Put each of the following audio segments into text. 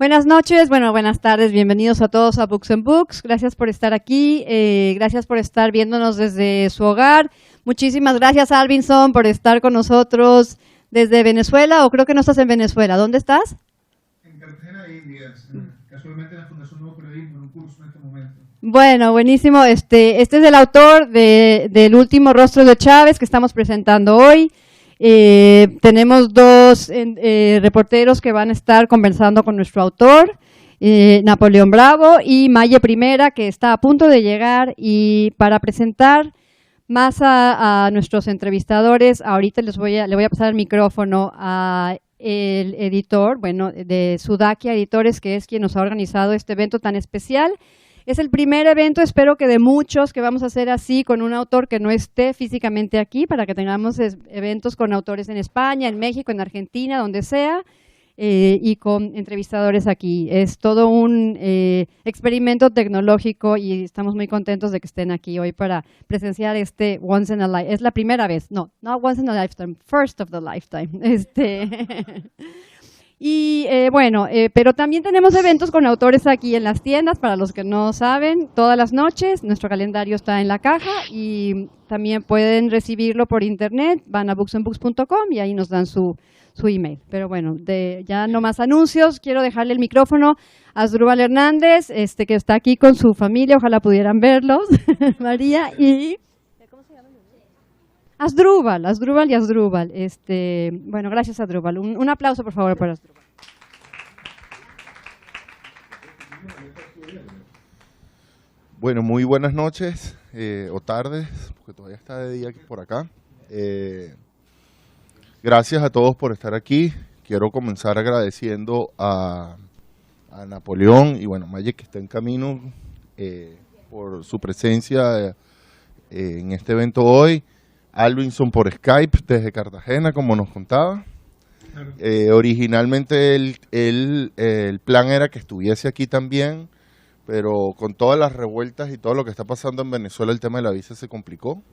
Buenas noches, bueno, buenas tardes, bienvenidos a todos a Books and Books. Gracias por estar aquí, gracias por estar viéndonos desde su hogar. Muchísimas gracias, Alvinson, por estar con nosotros desde Venezuela, o creo que no estás en Venezuela. ¿Dónde estás? En Cartagena, Indias. Casualmente en la Fundación Nuevo Periodismo, en un curso en este momento. Bueno, buenísimo. Este es el autor del último rostro de Chávez que estamos presentando hoy. Tenemos dos reporteros que van a estar conversando con nuestro autor, Napoleón Bravo y Maye Primera, que está a punto de llegar. Y para presentar más a nuestros entrevistadores, ahorita le voy a pasar el micrófono a el editor, bueno, de Sudakia Editores, que es quien nos ha organizado este evento tan especial. Es el primer evento, espero que de muchos, que vamos a hacer así con un autor que no esté físicamente aquí, para que tengamos eventos con autores en España, en México, en Argentina, donde sea, y con entrevistadores aquí. Es todo un experimento tecnológico y estamos muy contentos de que estén aquí hoy para presenciar este Once in a Lifetime. Es la primera vez, no Once in a Lifetime, first of the lifetime. Y bueno, pero también tenemos eventos con autores aquí en las tiendas, para los que no saben, todas las noches. Nuestro calendario está en la caja y también pueden recibirlo por internet, van a booksandbooks.com y ahí nos dan su email. Pero bueno, ya no más anuncios, quiero dejarle el micrófono a Asdrúbal Hernández, que está aquí con su familia, ojalá pudieran verlos, María y... Asdrúbal y Asdrúbal. Bueno, gracias, Asdrúbal. Un aplauso, por favor, para Asdrúbal. Bueno, muy buenas noches o tardes, porque todavía está de día por acá. Gracias a todos por estar aquí. Quiero comenzar agradeciendo a Napoleón y bueno, Maye, que está en camino, por su presencia en este evento hoy. Alvinson por Skype desde Cartagena, como nos contaba. Claro. Originalmente el plan era que estuviese aquí también, pero con todas las revueltas y todo lo que está pasando en Venezuela, el tema de la visa se complicó.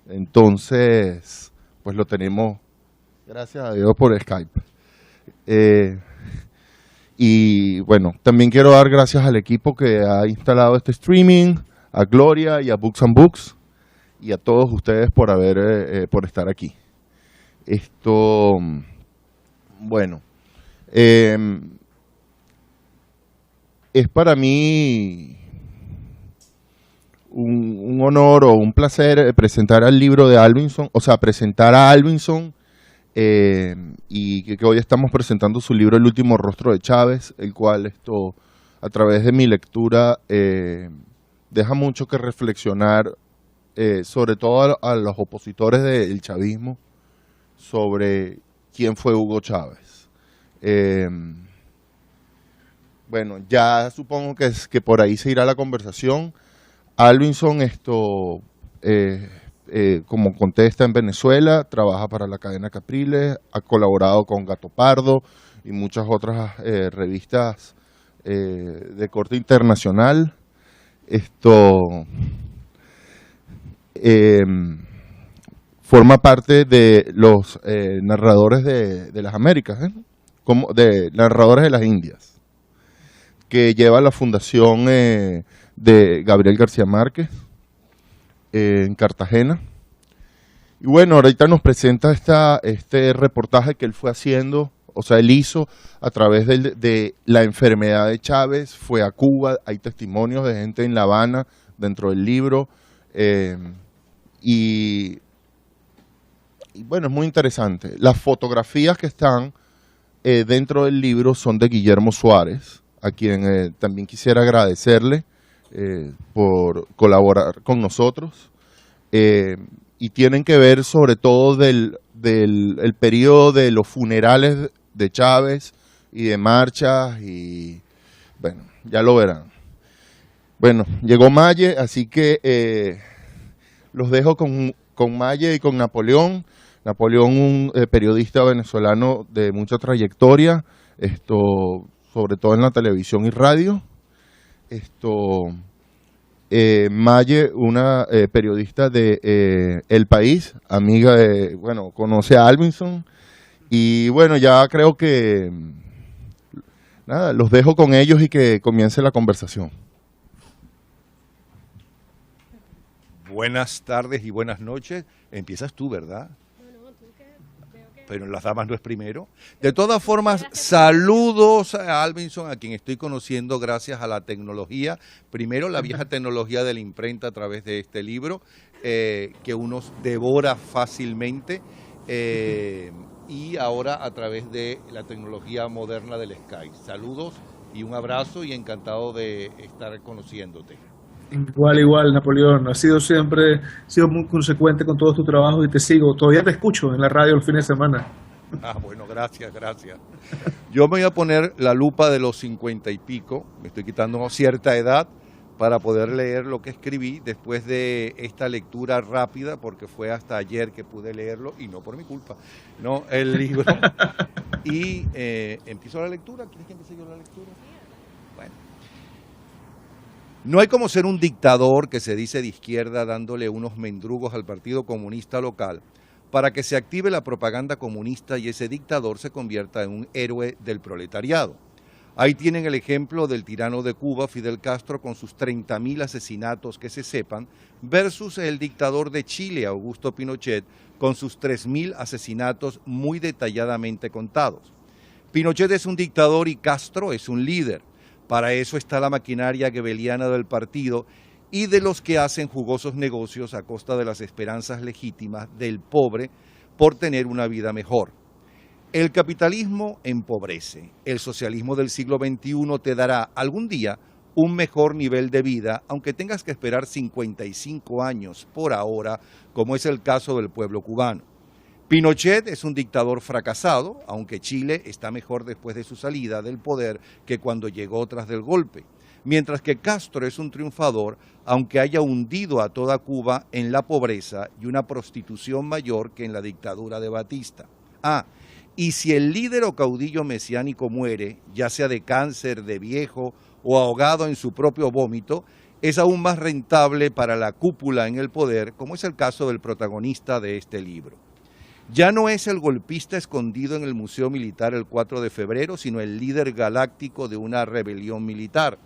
Entonces, pues lo tenemos, gracias a Dios, por Skype. Y bueno, también quiero dar gracias al equipo que ha instalado este streaming, a Gloria y a Books and Books, y a todos ustedes por por estar aquí. Bueno, es para mí un honor o un placer presentar al libro de Alvinson, o sea, presentar a Alvinson, y que hoy estamos presentando su libro El último rostro de Chávez, el cual a través de mi lectura deja mucho que reflexionar, sobre todo a los opositores del chavismo, sobre quién fue Hugo Chávez. Bueno, ya supongo que por ahí se irá la conversación. Alvinson, como contesta en Venezuela, trabaja para la cadena Capriles, ha colaborado con Gato Pardo y muchas otras revistas de corte internacional. Forma parte de los narradores de las Américas, como de narradores de las Indias, que lleva la fundación de Gabriel García Márquez en Cartagena. Y bueno, ahorita nos presenta este reportaje que él fue haciendo, o sea, él hizo a través de la enfermedad de Chávez, fue a Cuba, hay testimonios de gente en La Habana dentro del libro. Y bueno, es muy interesante. Las fotografías que están dentro del libro son de Guillermo Suárez, a quien también quisiera agradecerle por colaborar con nosotros. Y tienen que ver sobre todo del periodo de los funerales de Chávez y de marchas, y bueno, ya lo verán. Bueno, llegó Maye, así que los dejo con Maye y con Napoleón. Napoleón, un periodista venezolano de mucha trayectoria, sobre todo en la televisión y radio. Maye, una periodista de El País, amiga conoce a Alvinson. Y bueno, ya creo que nada, los dejo con ellos y que comience la conversación. Buenas tardes y buenas noches. Empiezas tú, ¿verdad? Pero las damas no es primero. De todas formas, saludos a Alvinson, a quien estoy conociendo gracias a la tecnología. Primero, la vieja tecnología de la imprenta a través de este libro, que uno devora fácilmente, y ahora a través de la tecnología moderna del Skype. Saludos y un abrazo y encantado de estar conociéndote. Igual, Napoleón. Has sido muy consecuente con todo tu trabajo y te sigo. Todavía te escucho en la radio el fin de semana. Ah, bueno, gracias. Yo me voy a poner la lupa de los 50 y pico, me estoy quitando cierta edad para poder leer lo que escribí después de esta lectura rápida, porque fue hasta ayer que pude leerlo, y no por mi culpa, no, el libro. Y empiezo la lectura. ¿Quieres que empiece yo la lectura? Bueno. No hay como ser un dictador que se dice de izquierda dándole unos mendrugos al Partido Comunista local para que se active la propaganda comunista y ese dictador se convierta en un héroe del proletariado. Ahí tienen el ejemplo del tirano de Cuba, Fidel Castro, con sus 30.000 asesinatos que se sepan, versus el dictador de Chile, Augusto Pinochet, con sus 3.000 asesinatos muy detalladamente contados. Pinochet es un dictador y Castro es un líder. Para eso está la maquinaria goebbeliana del partido y de los que hacen jugosos negocios a costa de las esperanzas legítimas del pobre por tener una vida mejor. El capitalismo empobrece. El socialismo del siglo XXI te dará algún día un mejor nivel de vida, aunque tengas que esperar 55 años por ahora, como es el caso del pueblo cubano. Pinochet es un dictador fracasado, aunque Chile está mejor después de su salida del poder que cuando llegó tras del golpe. Mientras que Castro es un triunfador, aunque haya hundido a toda Cuba en la pobreza y una prostitución mayor que en la dictadura de Batista. Y si el líder o caudillo mesiánico muere, ya sea de cáncer, de viejo o ahogado en su propio vómito, es aún más rentable para la cúpula en el poder, como es el caso del protagonista de este libro. Ya no es el golpista escondido en el Museo Militar el 4 de febrero, sino el líder galáctico de una rebelión militar.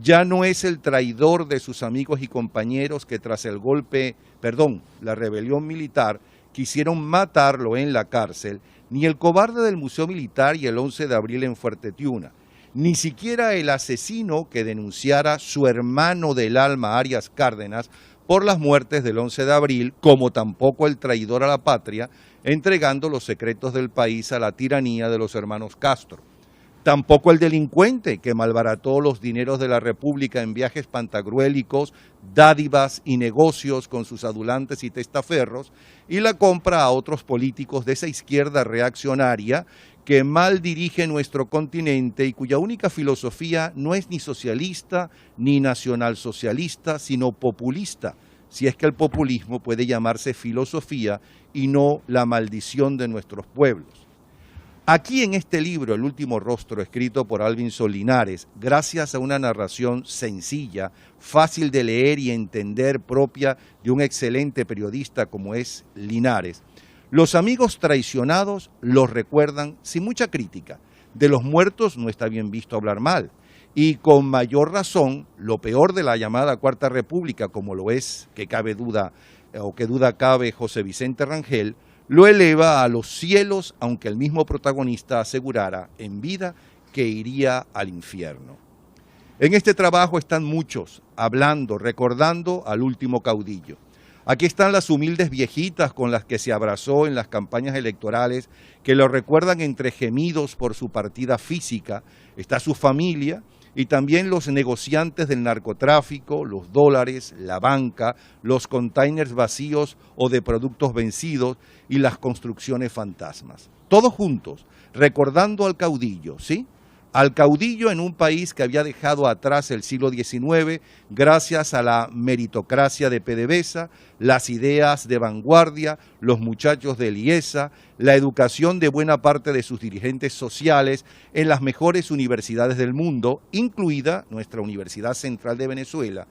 Ya no es el traidor de sus amigos y compañeros que tras la rebelión militar, quisieron matarlo en la cárcel, ni el cobarde del Museo Militar y el 11 de abril en Fuerte Tiuna, ni siquiera el asesino que denunciara su hermano del alma, Arias Cárdenas, por las muertes del 11 de abril, como tampoco el traidor a la patria, entregando los secretos del país a la tiranía de los hermanos Castro. Tampoco el delincuente que malbarató los dineros de la República en viajes pantagruélicos, dádivas y negocios con sus adulantes y testaferros, y la compra a otros políticos de esa izquierda reaccionaria que mal dirige nuestro continente y cuya única filosofía no es ni socialista ni nacionalsocialista, sino populista, si es que el populismo puede llamarse filosofía y no la maldición de nuestros pueblos. Aquí en este libro, El último rostro, escrito por Alvinson Linares, gracias a una narración sencilla, fácil de leer y entender, propia de un excelente periodista como es Linares, los amigos traicionados los recuerdan sin mucha crítica. De los muertos no está bien visto hablar mal. Y con mayor razón, lo peor de la llamada Cuarta República, como lo es, que duda cabe José Vicente Rangel, lo eleva a los cielos, aunque el mismo protagonista asegurara en vida que iría al infierno. En este trabajo están muchos hablando, recordando al último caudillo. Aquí están las humildes viejitas con las que se abrazó en las campañas electorales, que lo recuerdan entre gemidos por su partida física. Está su familia y también los negociantes del narcotráfico, los dólares, la banca, los containers vacíos o de productos vencidos y las construcciones fantasmas. Todos juntos, recordando al caudillo, ¿sí? Al caudillo en un país que había dejado atrás el siglo XIX gracias a la meritocracia de PDVSA, las ideas de vanguardia, los muchachos de Liesa, la educación de buena parte de sus dirigentes sociales en las mejores universidades del mundo, incluida nuestra Universidad Central de Venezuela,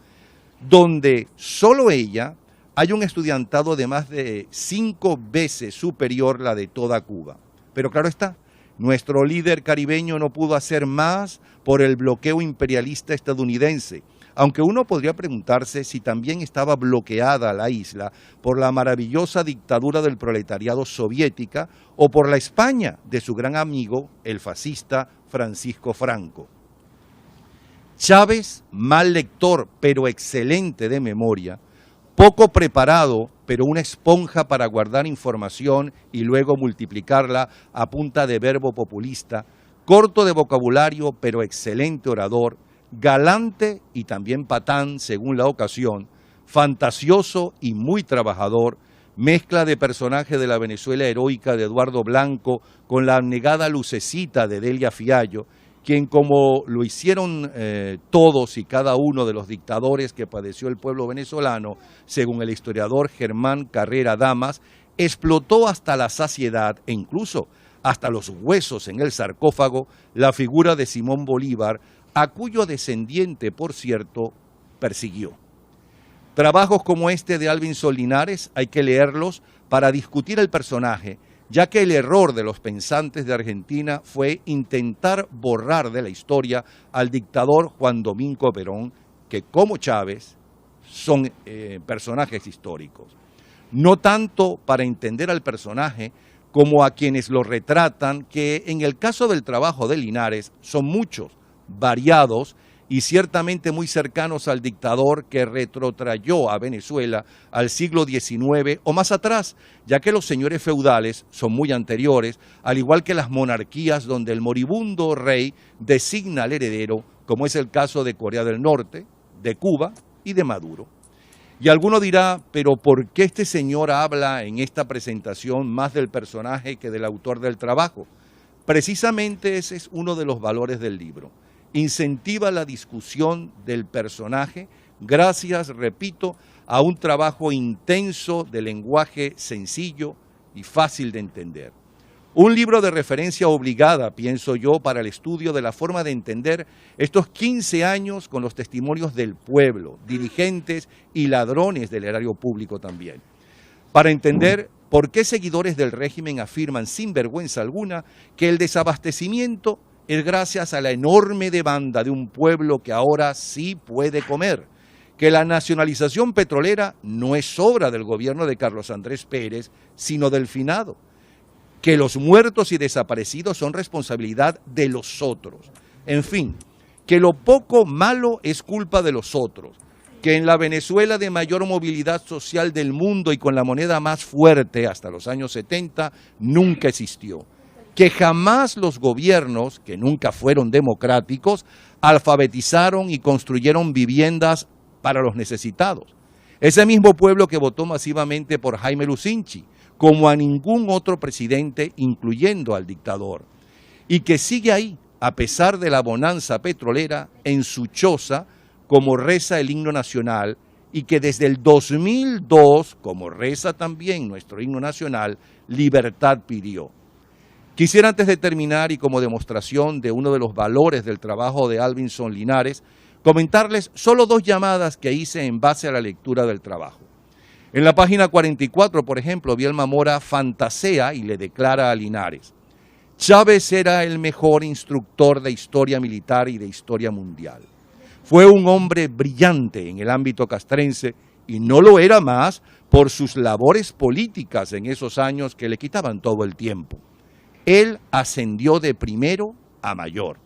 donde solo ella hay un estudiantado de más de 5 veces superior a la de toda Cuba. Pero claro está, Nuestro líder caribeño no pudo hacer más por el bloqueo imperialista estadounidense, aunque uno podría preguntarse si también estaba bloqueada la isla por la maravillosa dictadura del proletariado soviética o por la España de su gran amigo, el fascista Francisco Franco. Chávez, mal lector pero excelente de memoria, poco preparado pero una esponja para guardar información y luego multiplicarla a punta de verbo populista, corto de vocabulario pero excelente orador, galante y también patán según la ocasión, fantasioso y muy trabajador, mezcla de personaje de la Venezuela heroica de Eduardo Blanco con la abnegada lucecita de Delia Fiallo, quien, como lo hicieron todos y cada uno de los dictadores que padeció el pueblo venezolano, según el historiador Germán Carrera Damas, explotó hasta la saciedad e incluso hasta los huesos en el sarcófago la figura de Simón Bolívar, a cuyo descendiente, por cierto, persiguió. Trabajos como este de Alvinson Linares hay que leerlos para discutir el personaje, ya que el error de los pensantes de Argentina fue intentar borrar de la historia al dictador Juan Domingo Perón, que como Chávez son personajes históricos. No tanto para entender al personaje como a quienes lo retratan, que en el caso del trabajo de Linares son muchos, variados y ciertamente muy cercanos al dictador que retrotrayó a Venezuela al siglo XIX o más atrás, ya que los señores feudales son muy anteriores, al igual que las monarquías donde el moribundo rey designa al heredero, como es el caso de Corea del Norte, de Cuba y de Maduro. Y alguno dirá, pero ¿por qué este señor habla en esta presentación más del personaje que del autor del trabajo? Precisamente ese es uno de los valores del libro. Incentiva la discusión del personaje gracias, repito, a un trabajo intenso de lenguaje sencillo y fácil de entender. Un libro de referencia obligada, pienso yo, para el estudio de la forma de entender estos 15 años con los testimonios del pueblo, dirigentes y ladrones del erario público también. Para entender por qué seguidores del régimen afirman sin vergüenza alguna que el desabastecimiento es gracias a la enorme demanda de un pueblo que ahora sí puede comer, que la nacionalización petrolera no es obra del gobierno de Carlos Andrés Pérez, sino del finado, que los muertos y desaparecidos son responsabilidad de los otros, en fin, que lo poco malo es culpa de los otros, que en la Venezuela de mayor movilidad social del mundo y con la moneda más fuerte hasta los años 70 nunca existió, que jamás los gobiernos, que nunca fueron democráticos, alfabetizaron y construyeron viviendas para los necesitados. Ese mismo pueblo que votó masivamente por Jaime Lucinchi, como a ningún otro presidente, incluyendo al dictador, y que sigue ahí, a pesar de la bonanza petrolera, en su choza, como reza el himno nacional, y que desde el 2002, como reza también nuestro himno nacional, libertad pidió. Quisiera, antes de terminar y como demostración de uno de los valores del trabajo de Alvinson Linares, comentarles solo 2 llamadas que hice en base a la lectura del trabajo. En la página 44, por ejemplo, Vielma Mora fantasea y le declara a Linares: Chávez era el mejor instructor de historia militar y de historia mundial. Fue un hombre brillante en el ámbito castrense y no lo era más por sus labores políticas en esos años que le quitaban todo el tiempo. Él ascendió de primero a mayor.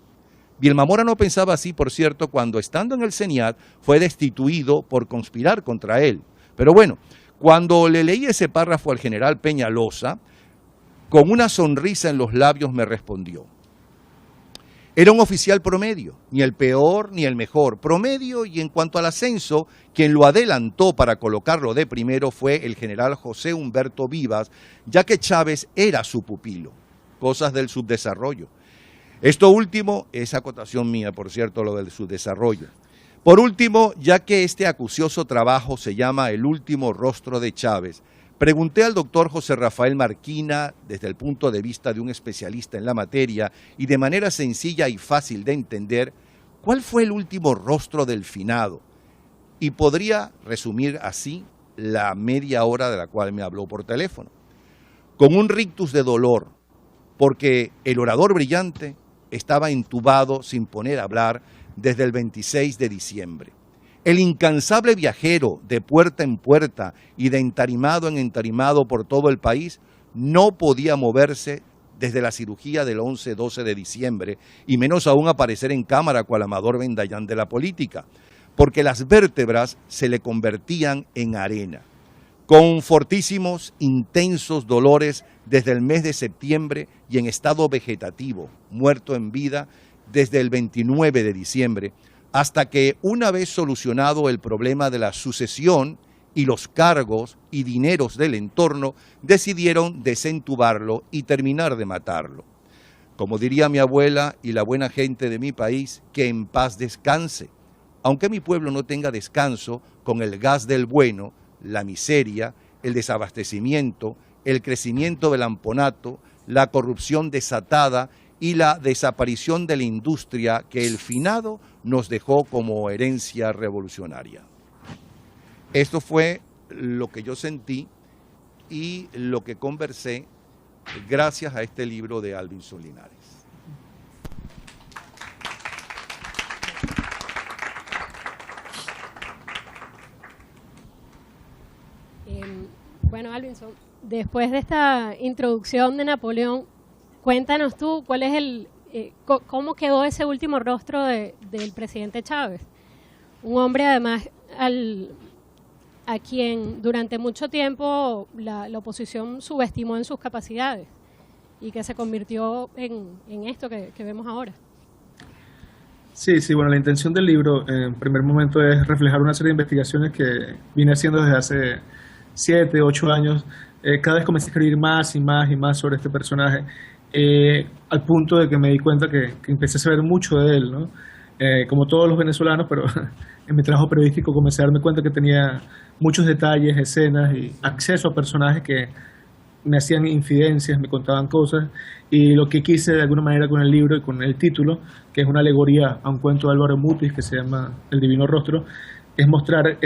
Vielma Mora no pensaba así, por cierto, cuando estando en el CENIAT fue destituido por conspirar contra él. Pero bueno, cuando le leí ese párrafo al general Peñalosa, con una sonrisa en los labios me respondió: era un oficial promedio, ni el peor ni el mejor, promedio, y en cuanto al ascenso, quien lo adelantó para colocarlo de primero fue el general José Humberto Vivas, ya que Chávez era su pupilo. Cosas del subdesarrollo. Esto último es acotación mía, por cierto, lo del subdesarrollo. Por último, ya que este acucioso trabajo se llama El último rostro de Chávez, pregunté al doctor José Rafael Marquina, desde el punto de vista de un especialista en la materia y de manera sencilla y fácil de entender, ¿cuál fue el último rostro del finado? Y podría resumir así la media hora de la cual me habló por teléfono. Con un rictus de dolor, porque el orador brillante estaba entubado sin poder hablar desde el 26 de diciembre. El incansable viajero de puerta en puerta y de entarimado en entarimado por todo el país no podía moverse desde la cirugía del 11-12 de diciembre, y menos aún aparecer en cámara cual Amador Vendayán de la política, porque las vértebras se le convertían en arena. Con fortísimos, intensos dolores desde el mes de septiembre y en estado vegetativo, muerto en vida desde el 29 de diciembre, hasta que una vez solucionado el problema de la sucesión y los cargos y dineros del entorno, decidieron desentubarlo y terminar de matarlo. Como diría mi abuela y la buena gente de mi país, que en paz descanse. Aunque mi pueblo no tenga descanso con el gas del bueno, la miseria, el desabastecimiento, el crecimiento del amponato, la corrupción desatada y la desaparición de la industria que el finado nos dejó como herencia revolucionaria. Esto fue lo que yo sentí y lo que conversé gracias a este libro de Alvinson Linares. Bueno, Alvinson, después de esta introducción de Napoleón, cuéntanos tú cuál es cómo quedó ese último rostro del presidente Chávez. Un hombre además a quien durante mucho tiempo la oposición subestimó en sus capacidades y que se convirtió en esto que vemos ahora. Sí, bueno, la intención del libro en primer momento es reflejar una serie de investigaciones que vine haciendo desde hace 7, 8 años. Cada vez comencé a escribir más y más y más sobre este personaje, al punto de que me di cuenta que empecé a saber mucho de él, ¿no? Como todos los venezolanos, pero en mi trabajo periodístico comencé a darme cuenta que tenía muchos detalles, escenas y acceso a personajes que me hacían infidencias, me contaban cosas, y lo que quise de alguna manera con el libro y con el título, que es una alegoría a un cuento de Álvaro Mutis que se llama El Divino Rostro, es mostrar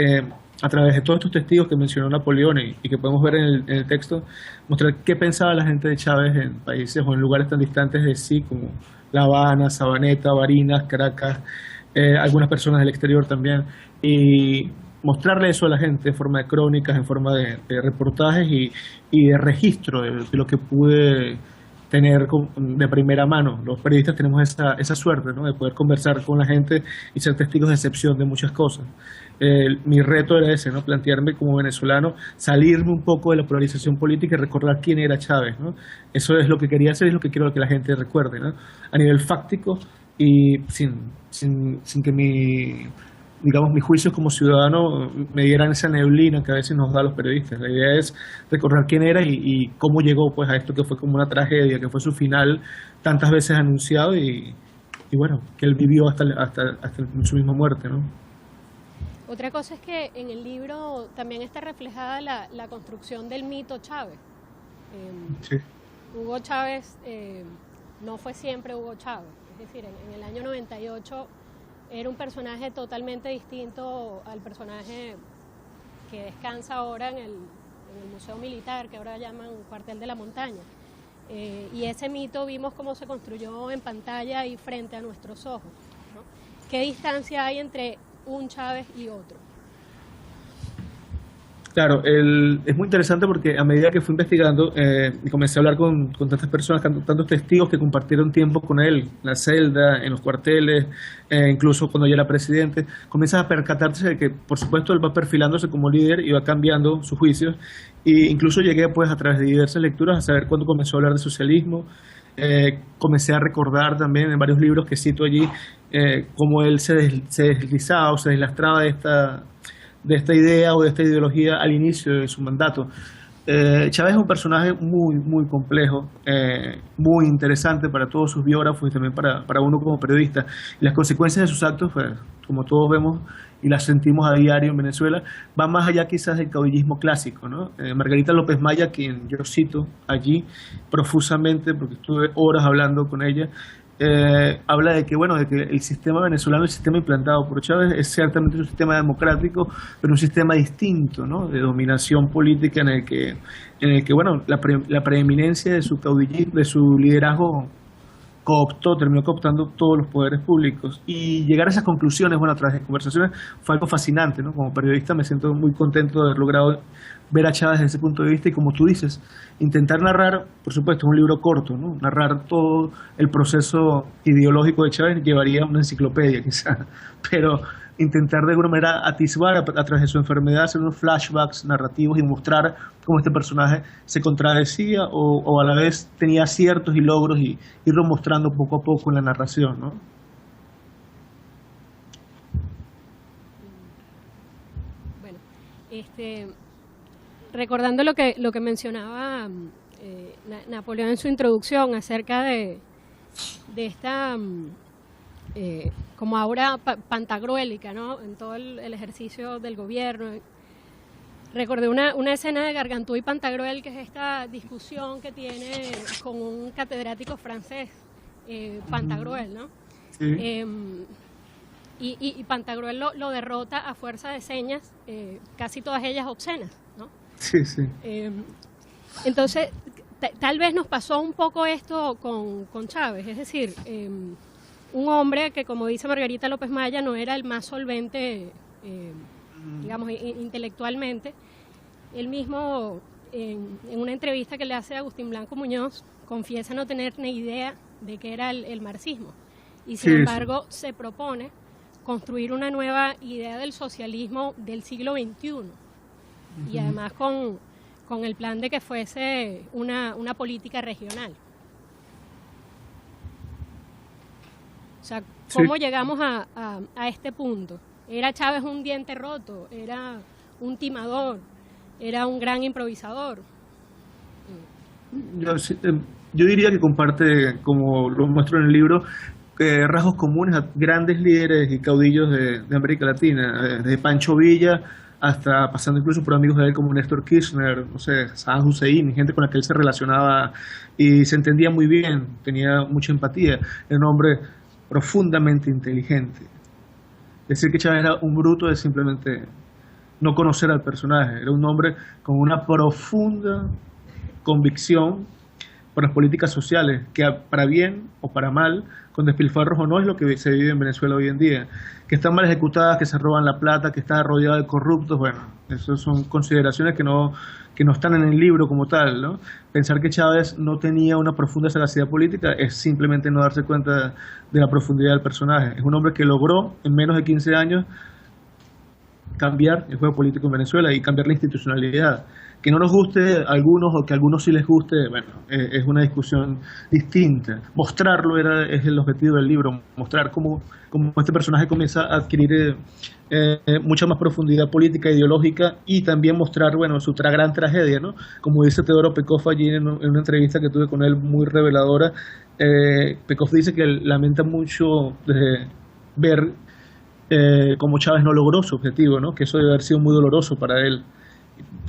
a través de todos estos testigos que mencionó Napoleón y que podemos ver en el texto, mostrar qué pensaba la gente de Chávez en países o en lugares tan distantes de sí como La Habana, Sabaneta, Barinas, Caracas, algunas personas del exterior también, y mostrarle eso a la gente en forma de crónicas, en forma de reportajes y de registro de lo que pude tener de primera mano. Los periodistas tenemos esa suerte, ¿no?, de poder conversar con la gente y ser testigos de excepción de muchas cosas. Mi reto era ese, ¿no?, plantearme como venezolano, salirme un poco de la polarización política y recordar quién era Chávez, ¿no? Eso es lo que quería hacer y es lo que quiero que la gente recuerde, ¿no?, a nivel fáctico y sin que mis juicios como ciudadano me dieran esa neblina que a veces nos da a los periodistas. La idea es recordar quién era y cómo llegó pues a esto que fue como una tragedia, que fue su final tantas veces anunciado y bueno, que él vivió hasta su misma muerte, ¿no? Otra cosa es que en el libro también está reflejada la construcción del mito Chávez. Sí. Hugo Chávez no fue siempre Hugo Chávez, es decir, en el año 98 era un personaje totalmente distinto al personaje que descansa ahora en el Museo Militar, que ahora llaman Cuartel de la Montaña. Y ese mito vimos cómo se construyó en pantalla y frente a nuestros ojos, ¿no? ¿Qué distancia hay entre un Chávez y otro? Claro, es muy interesante porque a medida que fui investigando y comencé a hablar con tantas personas, tantos testigos que compartieron tiempo con él, en la celda, en los cuarteles, incluso cuando ya era presidente, comienzas a percatarse de que, por supuesto, él va perfilándose como líder y va cambiando sus juicios. E incluso llegué, pues, a través de diversas lecturas, a saber cuándo comenzó a hablar de socialismo. Comencé a recordar también en varios libros que cito allí cómo él se deslizaba o se deslastraba de esta idea o de esta ideología al inicio de su mandato. Chávez es un personaje muy, muy complejo, muy interesante para todos sus biógrafos y también para uno como periodista. Y las consecuencias de sus actos, pues, como todos vemos y las sentimos a diario en Venezuela, van más allá quizás del caudillismo clásico, ¿no? Margarita López Maya, quien yo cito allí profusamente porque estuve horas hablando con ella, habla de que, bueno, de que el sistema venezolano, el sistema implantado por Chávez, es ciertamente un sistema democrático, pero un sistema distinto, ¿no? De dominación política en el que bueno, la preeminencia de su caudillismo, de su liderazgo terminó cooptando todos los poderes públicos. Y llegar a esas conclusiones, bueno, a través de conversaciones, fue algo fascinante, ¿no? Como periodista me siento muy contento de haber logrado ver a Chávez desde ese punto de vista y, como tú dices, intentar narrar, por supuesto, es un libro corto, ¿no? Narrar todo el proceso ideológico de Chávez llevaría una enciclopedia, quizá, pero intentar de alguna manera atisbar a través de su enfermedad, hacer unos flashbacks narrativos y mostrar cómo este personaje se contradecía o a la vez tenía aciertos y logros y irlo mostrando poco a poco en la narración, ¿no? Bueno, recordando lo que mencionaba Napoleón en su introducción acerca de esta como aura pantagruélica, ¿no? En todo el ejercicio del gobierno. Recordé una escena de Gargantúa y Pantagruel, que es esta discusión que tiene con un catedrático francés, Pantagruel, ¿no? Sí. Y Pantagruel lo derrota a fuerza de señas, casi todas ellas obscenas, ¿no? Sí, sí. Entonces, tal vez nos pasó un poco esto con Chávez, es decir, un hombre que, como dice Margarita López Maya, no era el más solvente, digamos, intelectualmente. Él mismo, en una entrevista que le hace a Agustín Blanco Muñoz, confiesa no tener ni idea de qué era el marxismo. Y sin embargo, se propone construir una nueva idea del socialismo del siglo XXI. Y además con el plan de que fuese una política regional. O sea, ¿cómo llegamos a este punto? ¿Era Chávez un diente roto? ¿Era un timador? ¿Era un gran improvisador? Yo diría que comparte, como lo muestro en el libro, rasgos comunes a grandes líderes y caudillos de América Latina, desde Pancho Villa hasta pasando incluso por amigos de él como Néstor Kirchner, no sé, Saddam Hussein, gente con la que él se relacionaba y se entendía muy bien, tenía mucha empatía. Era un hombre profundamente inteligente. Decir que Chávez era un bruto es simplemente no conocer al personaje. Era un hombre con una profunda convicción por las políticas sociales, que para bien o para mal, con despilfarros o no, es lo que se vive en Venezuela hoy en día. Que están mal ejecutadas, que se roban la plata, que está rodeado de corruptos, bueno, esas son consideraciones que no están en el libro como tal, ¿no? Pensar que Chávez no tenía una profunda sagacidad política es simplemente no darse cuenta de la profundidad del personaje. Es un hombre que logró en menos de 15 años cambiar el juego político en Venezuela y cambiar la institucionalidad. Que no nos guste a algunos o que a algunos sí les guste, bueno, es una discusión distinta. Mostrarlo es el objetivo del libro, mostrar cómo este personaje comienza a adquirir mucha más profundidad política, ideológica, y también mostrar, bueno, su gran tragedia, ¿no? Como dice Teodoro Pekov allí en una entrevista que tuve con él muy reveladora, Pekov dice que lamenta mucho ver cómo Chávez no logró su objetivo, ¿no? Que eso debe haber sido muy doloroso para él.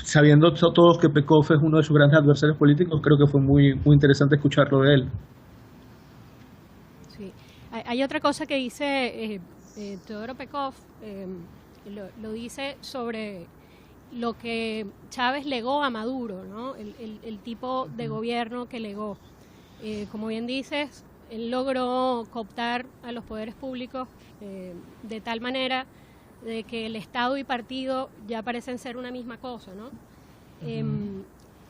Sabiendo todos que Pekov es uno de sus grandes adversarios políticos, creo que fue muy, muy interesante escucharlo de él. Sí. Hay otra cosa que dice Teodoro Pekov, lo dice sobre lo que Chávez legó a Maduro, ¿no? El tipo de gobierno que legó. Como bien dices, él logró cooptar a los poderes públicos de tal manera de que el Estado y partido ya parecen ser una misma cosa, ¿no?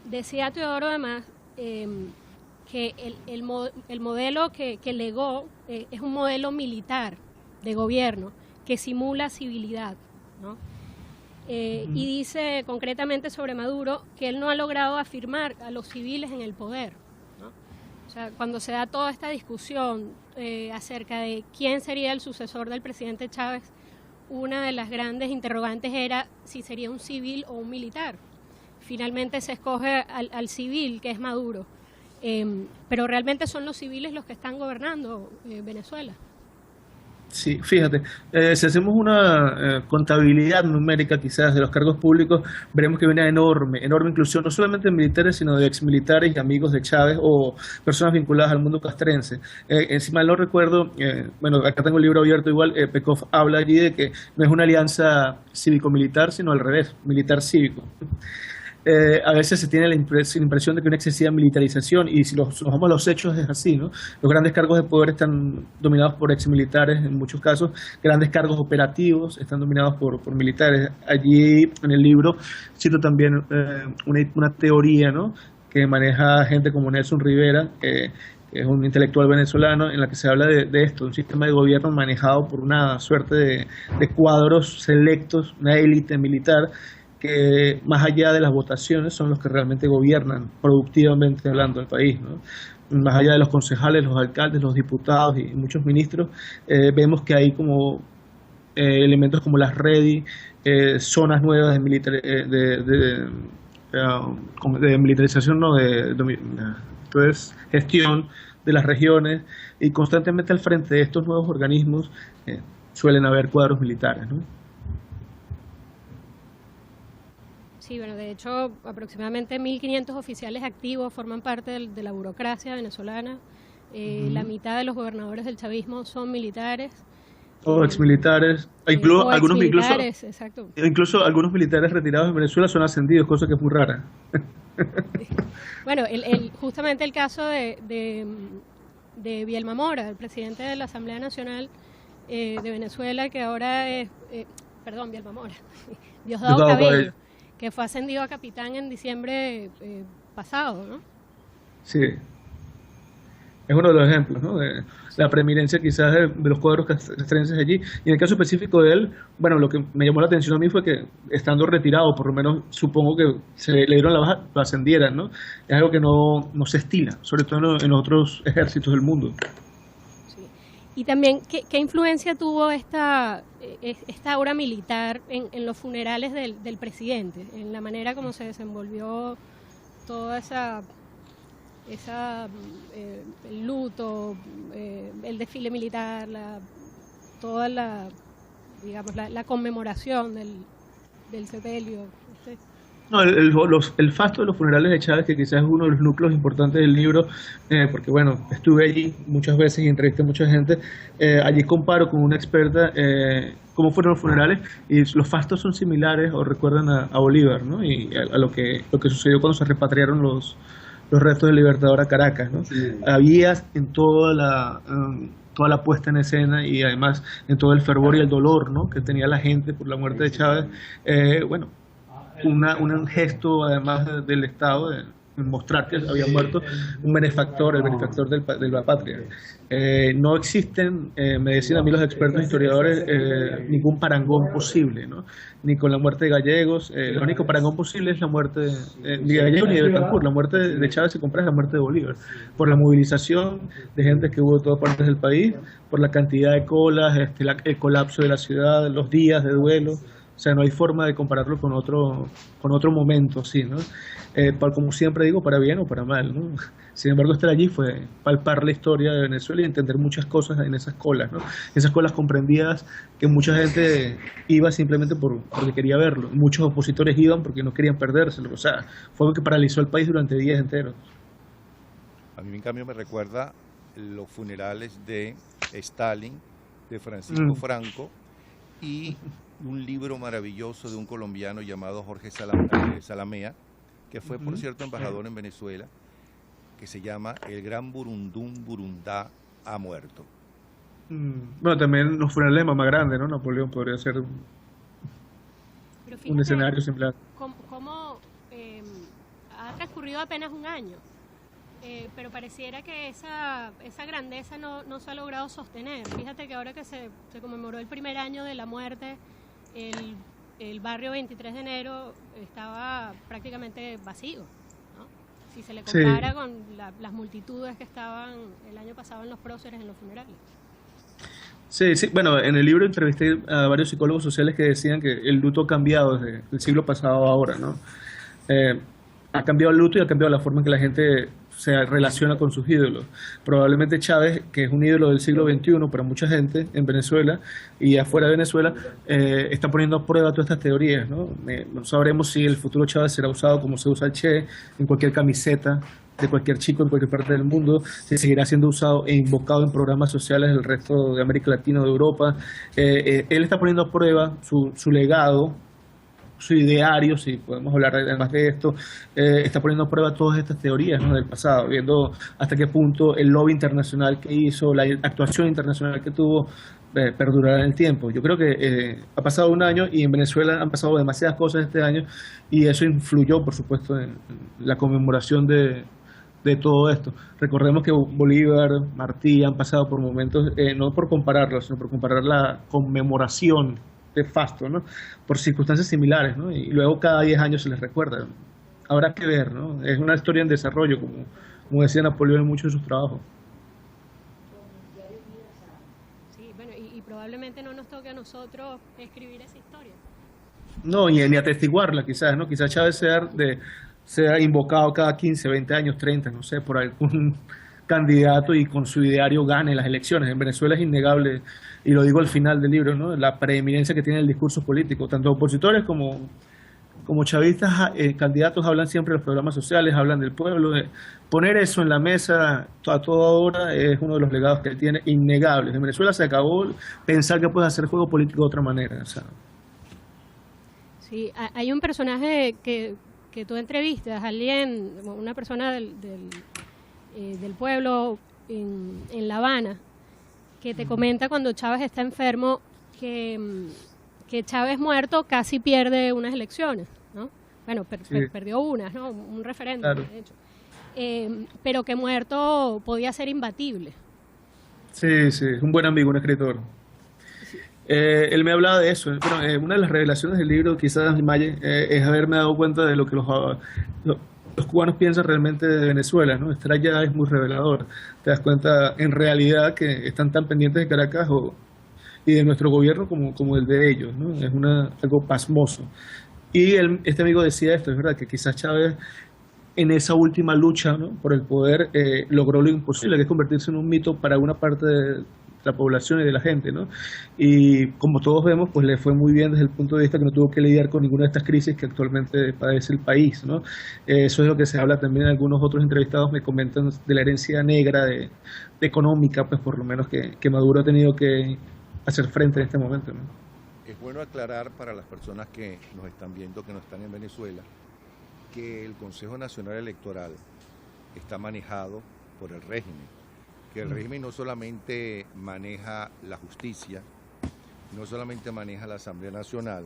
Decía Teodoro además que el modelo que legó es un modelo militar de gobierno que simula civilidad, ¿no? Y dice concretamente sobre Maduro que él no ha logrado afirmar a los civiles en el poder, ¿no? O sea, cuando se da toda esta discusión acerca de quién sería el sucesor del presidente Chávez, una de las grandes interrogantes era si sería un civil o un militar. Finalmente se escoge al civil, que es Maduro, pero realmente son los civiles los que están gobernando Venezuela. Sí, fíjate, si hacemos una contabilidad numérica quizás de los cargos públicos, veremos que hay una enorme, enorme inclusión, no solamente de militares, sino de exmilitares y amigos de Chávez o personas vinculadas al mundo castrense. Si mal no recuerdo, bueno, acá tengo el libro abierto igual, Pekov habla allí de que no es una alianza cívico-militar, sino al revés, militar-cívico. A veces se tiene la impresión de que una excesiva militarización, y si nos vamos a los hechos es así, ¿no? Los grandes cargos de poder están dominados por exmilitares en muchos casos, grandes cargos operativos están dominados por militares. Allí en el libro cito también una teoría, ¿no?, que maneja gente como Nelson Rivera, que es un intelectual venezolano, en la que se habla de esto, un sistema de gobierno manejado por una suerte de cuadros selectos, una élite militar, que más allá de las votaciones son los que realmente gobiernan productivamente hablando del país, ¿no? Más allá de los concejales, los alcaldes, los diputados y muchos ministros, vemos que hay como elementos como las REDI, zonas nuevas de militarización, no, entonces gestión de las regiones, y constantemente al frente de estos nuevos organismos suelen haber cuadros militares, ¿no? Sí, bueno, de hecho, aproximadamente 1.500 oficiales activos forman parte de la burocracia venezolana. La mitad de los gobernadores del chavismo son militares. O exmilitares, incluso algunos militares retirados de Venezuela son ascendidos, cosa que es muy rara. Bueno, justamente el caso de Bielma Mora, el presidente de la Asamblea Nacional de Venezuela, que ahora es, Bielma Mora, Diosdado Cabello, que fue ascendido a capitán en diciembre pasado, ¿no? Sí, es uno de los ejemplos, ¿no?, de la preeminencia quizás de los cuadros castrenses allí. Y en el caso específico de él, bueno, lo que me llamó la atención a mí fue que, estando retirado, por lo menos supongo que se le dieron la baja, lo ascendieran, ¿no? Es algo que no se estila, sobre todo en otros ejércitos del mundo. Sí. Y también, ¿qué influencia tuvo esta aura militar en los funerales del presidente, en la manera como se desenvolvió toda el luto, el desfile militar, toda la conmemoración del sepelio? No, el fasto de los funerales de Chávez, que quizás es uno de los núcleos importantes del libro, porque bueno, estuve allí muchas veces y entrevisté a mucha gente. Allí comparo con una experta cómo fueron los funerales, y los fastos son similares o recuerdan a Bolívar, ¿no? Y a lo que sucedió cuando se repatriaron los restos del Libertador a Caracas, ¿no? Sí. Había en toda la puesta en escena, y además en todo el fervor y el dolor, ¿no?, que tenía la gente por la muerte de Chávez, bueno, un gesto además del Estado de mostrar que había muerto un benefactor, el benefactor de la patria. No existen, me decían a mí los expertos historiadores, ningún parangón posible, ¿no?, ni con la muerte de Gallegos. El único parangón posible es la muerte ni de Gallegos ni de Betancourt. La muerte de Chávez se compara a la muerte de Bolívar, por la movilización de gente que hubo de todas partes del país, por la cantidad de colas, el colapso de la ciudad, los días de duelo. O sea, no hay forma de compararlo con otro momento, sí, ¿no? Como siempre digo, para bien o para mal, ¿no? Sin embargo, estar allí fue palpar la historia de Venezuela y entender muchas cosas en esas colas, ¿no? Esas colas comprendidas, que mucha gente iba simplemente porque quería verlo. Muchos opositores iban porque no querían perdérselo. O sea, fue algo que paralizó el país durante días enteros. A mí, en cambio, me recuerda los funerales de Stalin, de Francisco Franco, y un libro maravilloso de un colombiano llamado Jorge Salamea, que fue, por cierto, embajador en Venezuela, que se llama El Gran Burundá ha muerto. Bueno, también los funerales de Mamá Grande, ¿no? Napoleón podría ser un escenario similar. ¿Cómo ha transcurrido apenas un año? Pero pareciera que esa grandeza no se ha logrado sostener. Fíjate que ahora que se conmemoró el primer año de la muerte, el barrio 23 de enero estaba prácticamente vacío, ¿no? Si se le compara con las multitudes que estaban el año pasado en los próceres, en los funerales. Sí, bueno, en el libro entrevisté a varios psicólogos sociales que decían que el luto ha cambiado desde el siglo pasado a ahora, ¿no? ha cambiado el luto y ha cambiado la forma en que la gente se relaciona con sus ídolos. Probablemente Chávez, que es un ídolo del siglo XXI para mucha gente en Venezuela y afuera de Venezuela, está poniendo a prueba todas estas teorías, ¿no? No sabremos si el futuro Chávez será usado como se usa el Che, en cualquier camiseta de cualquier chico en cualquier parte del mundo, si seguirá siendo usado e invocado en programas sociales del resto de América Latina o de Europa. Él está poniendo a prueba su legado, su ideario, si podemos hablar además de esto, está poniendo a prueba todas estas teorías, ¿no?, del pasado, viendo hasta qué punto el lobby internacional que hizo, la actuación internacional que tuvo, perdurará en el tiempo. Yo creo que ha pasado un año y en Venezuela han pasado demasiadas cosas este año y eso influyó, por supuesto, en la conmemoración de todo esto. Recordemos que Bolívar, Martí han pasado por momentos, no por compararlos, sino por comparar la conmemoración de Fasto, ¿no?, por circunstancias similares, ¿no? Y luego cada 10 años se les recuerda. Habrá que ver, ¿no? Es una historia en desarrollo, como decía Napoleón en muchos de sus trabajos. Sí, bueno, y probablemente no nos toque a nosotros escribir esa historia. No, y ni atestiguarla quizás, ¿no? Quizás Chávez sea invocado cada 15, 20 años, 30, no sé, por algún candidato y con su ideario gane las elecciones. En Venezuela es innegable, y lo digo al final del libro, ¿no?, la preeminencia que tiene el discurso político. Tanto opositores como chavistas, candidatos hablan siempre de los programas sociales, hablan del pueblo. Poner eso en la mesa a toda hora es uno de los legados que él tiene innegables. En Venezuela se acabó pensar que puedes hacer juego político de otra manera. O sea. Sí, hay un personaje que tú entrevistas, alguien, una persona del pueblo en La Habana, que te comenta cuando Chávez está enfermo que Chávez muerto casi pierde unas elecciones, ¿no? Bueno, perdió unas, ¿no? Un referéndum, claro, de hecho. Pero que muerto podía ser imbatible. Sí, sí, es un buen amigo, un escritor. Él me hablaba de eso. Bueno, una de las revelaciones del libro, quizás, Maye, es haberme dado cuenta de lo que los cubanos piensan realmente de Venezuela, ¿no? Estar allá es muy revelador. Te das cuenta, en realidad, que están tan pendientes de Caracas y de nuestro gobierno como el de ellos, ¿no? Es algo pasmoso. Y este amigo decía esto, es verdad, que quizás Chávez en esa última lucha, ¿no?, por el poder logró lo imposible, que es convertirse en un mito para una parte de la población y de la gente, ¿no? Y como todos vemos, pues le fue muy bien desde el punto de vista que no tuvo que lidiar con ninguna de estas crisis que actualmente padece el país, ¿no? Eso es lo que se habla también. Algunos otros entrevistados me comentan de la herencia negra de económica, pues por lo menos que Maduro ha tenido que hacer frente en este momento, ¿no? Es bueno aclarar para las personas que nos están viendo, que no están en Venezuela, que el Consejo Nacional Electoral está manejado por el régimen, que el régimen no solamente maneja la justicia, no solamente maneja la Asamblea Nacional,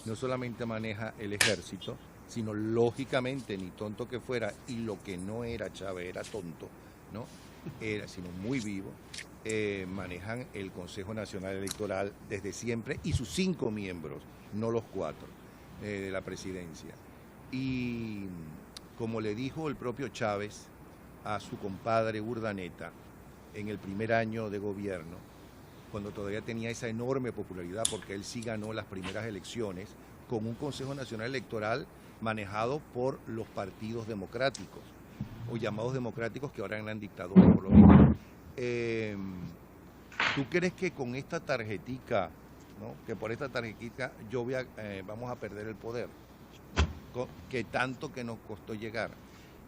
no solamente maneja el ejército, sino lógicamente, ni tonto que fuera, y lo que no era Chávez era tonto, ¿no? Sino muy vivo, manejan el Consejo Nacional Electoral desde siempre y sus 5 miembros, no los 4 de la presidencia. Y como le dijo el propio Chávez a su compadre Urdaneta en el primer año de gobierno, cuando todavía tenía esa enorme popularidad, porque él sí ganó las primeras elecciones con un Consejo Nacional Electoral manejado por los partidos democráticos, o llamados democráticos, que ahora eran dictadores por lo mismo. ¿Tú crees que con esta tarjetica, ¿no?, que por esta tarjetica vamos a perder el poder? Que tanto que nos costó llegar.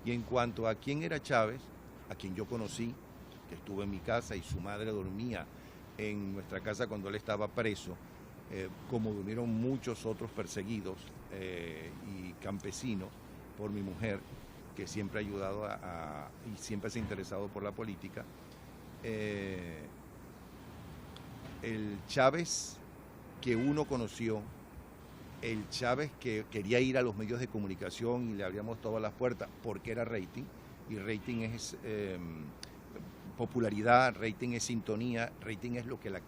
Y en cuanto a quién era Chávez, a quien yo conocí, que estuvo en mi casa y su madre dormía en nuestra casa cuando él estaba preso, como durmieron muchos otros perseguidos y campesinos por mi mujer, que siempre ha ayudado y siempre se ha interesado por la política. El Chávez que uno conoció, el Chávez que quería ir a los medios de comunicación y le abríamos todas las puertas porque era rating, y rating es popularidad, rating es sintonía, rating es lo que la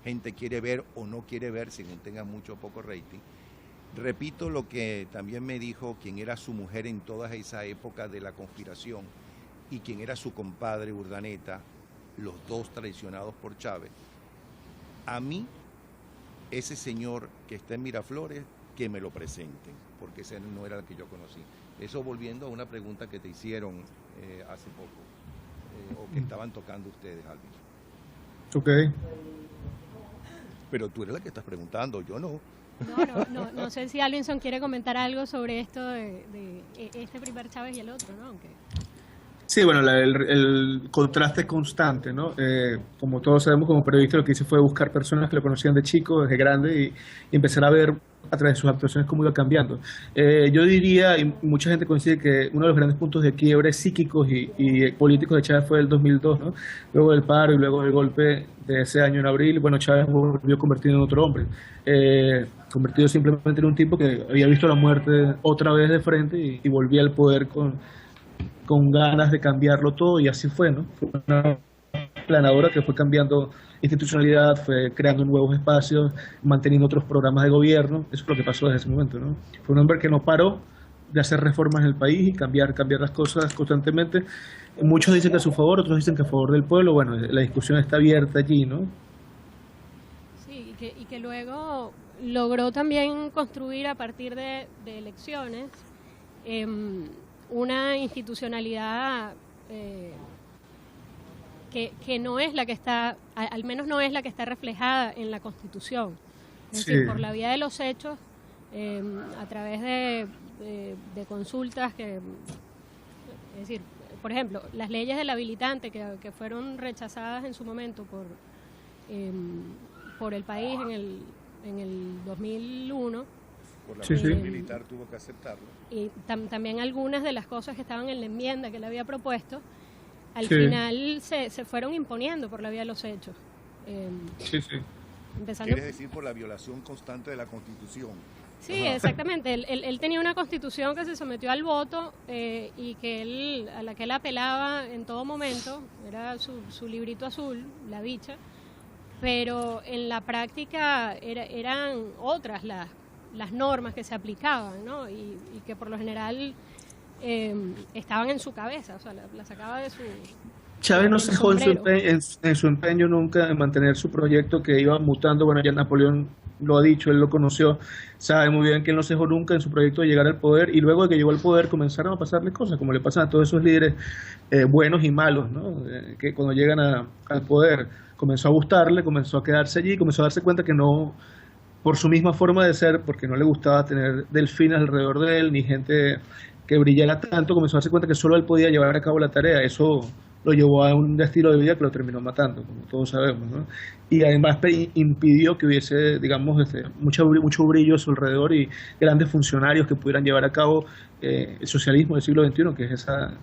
gente quiere ver o no quiere ver según tenga mucho o poco rating. Repito lo que también me dijo quien era su mujer en toda esa época de la conspiración y quien era su compadre Urdaneta, los dos traicionados por Chávez. A mí, ese señor que está en Miraflores, que me lo presenten, porque ese no era el que yo conocí. Eso volviendo a una pregunta que te hicieron hace poco, o que estaban tocando ustedes, Alvin. Ok. Pero tú eres la que estás preguntando, yo no. No sé si Alvinson quiere comentar algo sobre esto de este primer Chávez y el otro, ¿no? Aunque... Sí, bueno, el contraste es constante, ¿no? Como todos sabemos, como periodista, lo que hice fue buscar personas que lo conocían de chico, desde grande, y empezar a ver a través de sus actuaciones cómo iba cambiando. Yo diría, y mucha gente coincide, que uno de los grandes puntos de quiebre psíquicos y políticos de Chávez fue el 2002, ¿no? Luego del paro y luego del golpe de ese año en abril, bueno, Chávez volvió convertido en otro hombre. Convertido simplemente en un tipo que había visto la muerte otra vez de frente y volvía al poder con ganas de cambiarlo todo, y así fue, ¿no? Fue una planadora que fue cambiando institucionalidad, fue creando nuevos espacios, manteniendo otros programas de gobierno. Eso es lo que pasó desde ese momento, ¿no? Fue un hombre que no paró de hacer reformas en el país y cambiar las cosas constantemente. Muchos dicen que a su favor, otros dicen que a favor del pueblo. Bueno, la discusión está abierta allí, ¿no? Sí, y que luego logró también construir a partir de elecciones una institucionalidad que no es la que está, al menos no es la que está reflejada en la Constitución. Es decir, por la vía de los hechos, a través de consultas es decir, por ejemplo, las leyes del habilitante que fueron rechazadas en su momento por el país en el 2001. Por la presión militar tuvo que aceptarlo. Y también algunas de las cosas que estaban en la enmienda que él había propuesto, al final se fueron imponiendo por la vía de los hechos. ¿Quieres decir por la violación constante de la Constitución? Sí, exactamente. Él tenía una Constitución que se sometió al voto y que a la que él apelaba en todo momento, era su librito azul, la bicha, pero en la práctica eran otras las normas que se aplicaban, ¿no? Y que por lo general estaban en su cabeza, o sea, la sacaba de su... Chávez no cejó en su empeño nunca en mantener su proyecto que iba mutando. Bueno, ya Napoleón lo ha dicho, él lo conoció, sabe muy bien que él no cejó nunca en su proyecto de llegar al poder, y luego de que llegó al poder comenzaron a pasarle cosas, como le pasan a todos esos líderes buenos y malos, ¿no? Que cuando llegan al poder comenzó a gustarle, comenzó a quedarse allí, comenzó a darse cuenta que no... por su misma forma de ser, porque no le gustaba tener delfines alrededor de él, ni gente que brillara tanto, comenzó a darse cuenta que solo él podía llevar a cabo la tarea. Eso lo llevó a un estilo de vida que lo terminó matando, como todos sabemos, ¿no? Y además impidió que hubiese, digamos, mucho brillo a su alrededor y grandes funcionarios que pudieran llevar a cabo el socialismo del siglo XXI, que es esa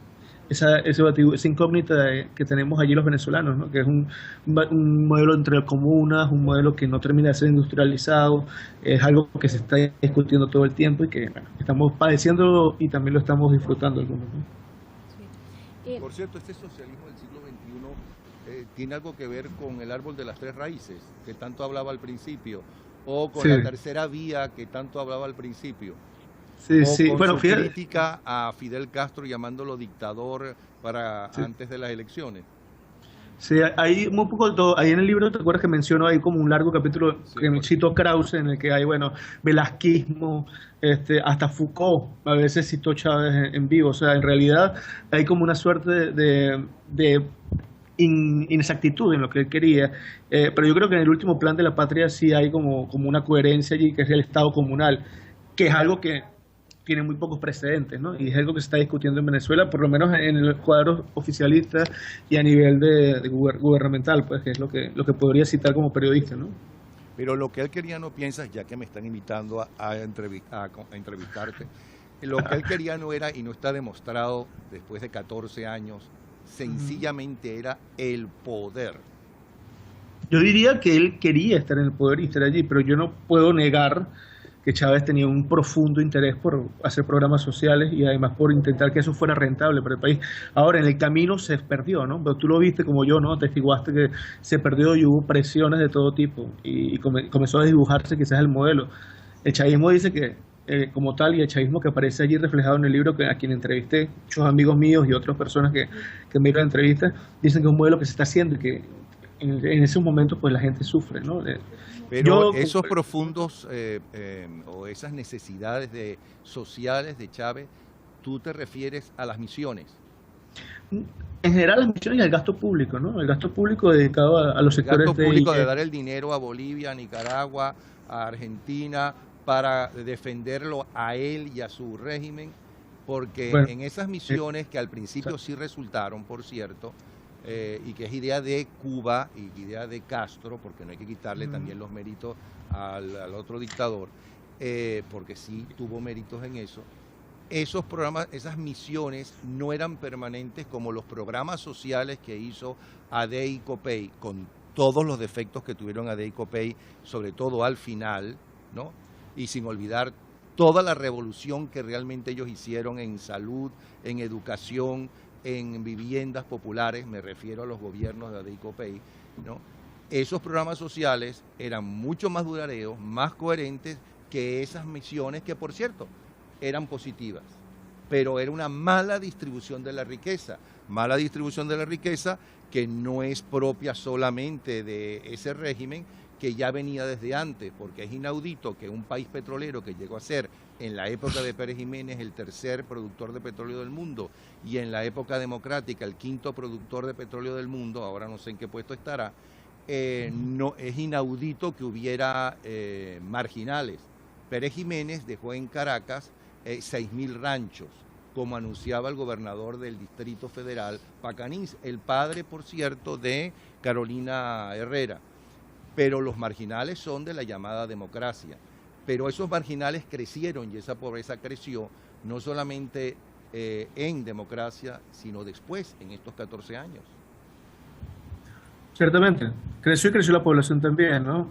incógnita que tenemos allí los venezolanos, ¿no? Que es un modelo entre comunas, un modelo que no termina de ser industrializado, es algo que se está discutiendo todo el tiempo y que estamos padeciendo y también lo estamos disfrutando algunos, ¿no? Por cierto, este socialismo del siglo XXI tiene algo que ver con el árbol de las tres raíces, que tanto hablaba al principio, o con la tercera vía, que tanto hablaba al principio. Con bueno, su crítica a Fidel Castro llamándolo dictador antes de las elecciones. Sí, hay un poco de todo. Ahí en el libro, ¿te acuerdas que menciono ahí como un largo capítulo que me citó Krause, en el que hay, bueno, velasquismo, hasta Foucault, a veces citó Chávez en vivo. O sea, en realidad hay como una suerte de inexactitud en lo que él quería, pero yo creo que en el último plan de la patria sí hay como una coherencia allí, que es el Estado comunal, que es algo que tiene muy pocos precedentes, ¿no? Y es algo que se está discutiendo en Venezuela, por lo menos en el cuadro oficialista y a nivel de gubernamental, pues, que es lo que podría citar como periodista, ¿no? Pero lo que él quería, no piensas, ya que me están invitando a entrevistarte, lo que él quería no era, y no está demostrado después de 14 años, sencillamente era el poder. Yo diría que él quería estar en el poder y estar allí, pero yo no puedo negar que Chávez tenía un profundo interés por hacer programas sociales y además por intentar que eso fuera rentable para el país. Ahora, en el camino se perdió, ¿no? Pero tú lo viste como yo, ¿no? Testiguaste que se perdió y hubo presiones de todo tipo y comenzó a desdibujarse quizás el modelo. El chavismo dice que, como tal, y el chavismo que aparece allí reflejado en el libro, a quien entrevisté, muchos amigos míos y otras personas que me dieron entrevistas, dicen que es un modelo que se está haciendo y que en esos momentos pues la gente sufre, ¿no? Pero esos profundos o esas necesidades sociales de Chávez tú te refieres a las misiones. En general las misiones y el gasto público, ¿no? El gasto público dedicado a los sectores El gasto público de dar el dinero a Bolivia, a Nicaragua, a Argentina, para defenderlo a él y a su régimen, porque bueno, en esas misiones que al principio sí resultaron, por cierto, y que es idea de Cuba y idea de Castro, porque no hay que quitarle también los méritos al otro dictador, porque sí tuvo méritos en eso. Esos programas, esas misiones no eran permanentes como los programas sociales que hizo ADEI y COPEI, con todos los defectos que tuvieron ADEI y COPEI, sobre todo al final, ¿no? Y sin olvidar toda la revolución que realmente ellos hicieron en salud, en educación, en viviendas populares, me refiero a los gobiernos de ADEI y COPEI, ¿no? Esos programas sociales eran mucho más duraderos, más coherentes que esas misiones que, por cierto, eran positivas, pero era una mala distribución de la riqueza que no es propia solamente de ese régimen, que ya venía desde antes, porque es inaudito que un país petrolero que llegó a ser en la época de Pérez Jiménez el tercer productor de petróleo del mundo y en la época democrática el quinto productor de petróleo del mundo, ahora no sé en qué puesto estará, no, es inaudito que hubiera marginales. Pérez Jiménez dejó en Caracas 6.000 ranchos, como anunciaba el gobernador del Distrito Federal, Pacanís, el padre, por cierto, de Carolina Herrera. Pero los marginales son de la llamada democracia. Pero esos marginales crecieron y esa pobreza creció no solamente en democracia, sino después, en estos 14 años. Ciertamente, creció y creció la población también, ¿no?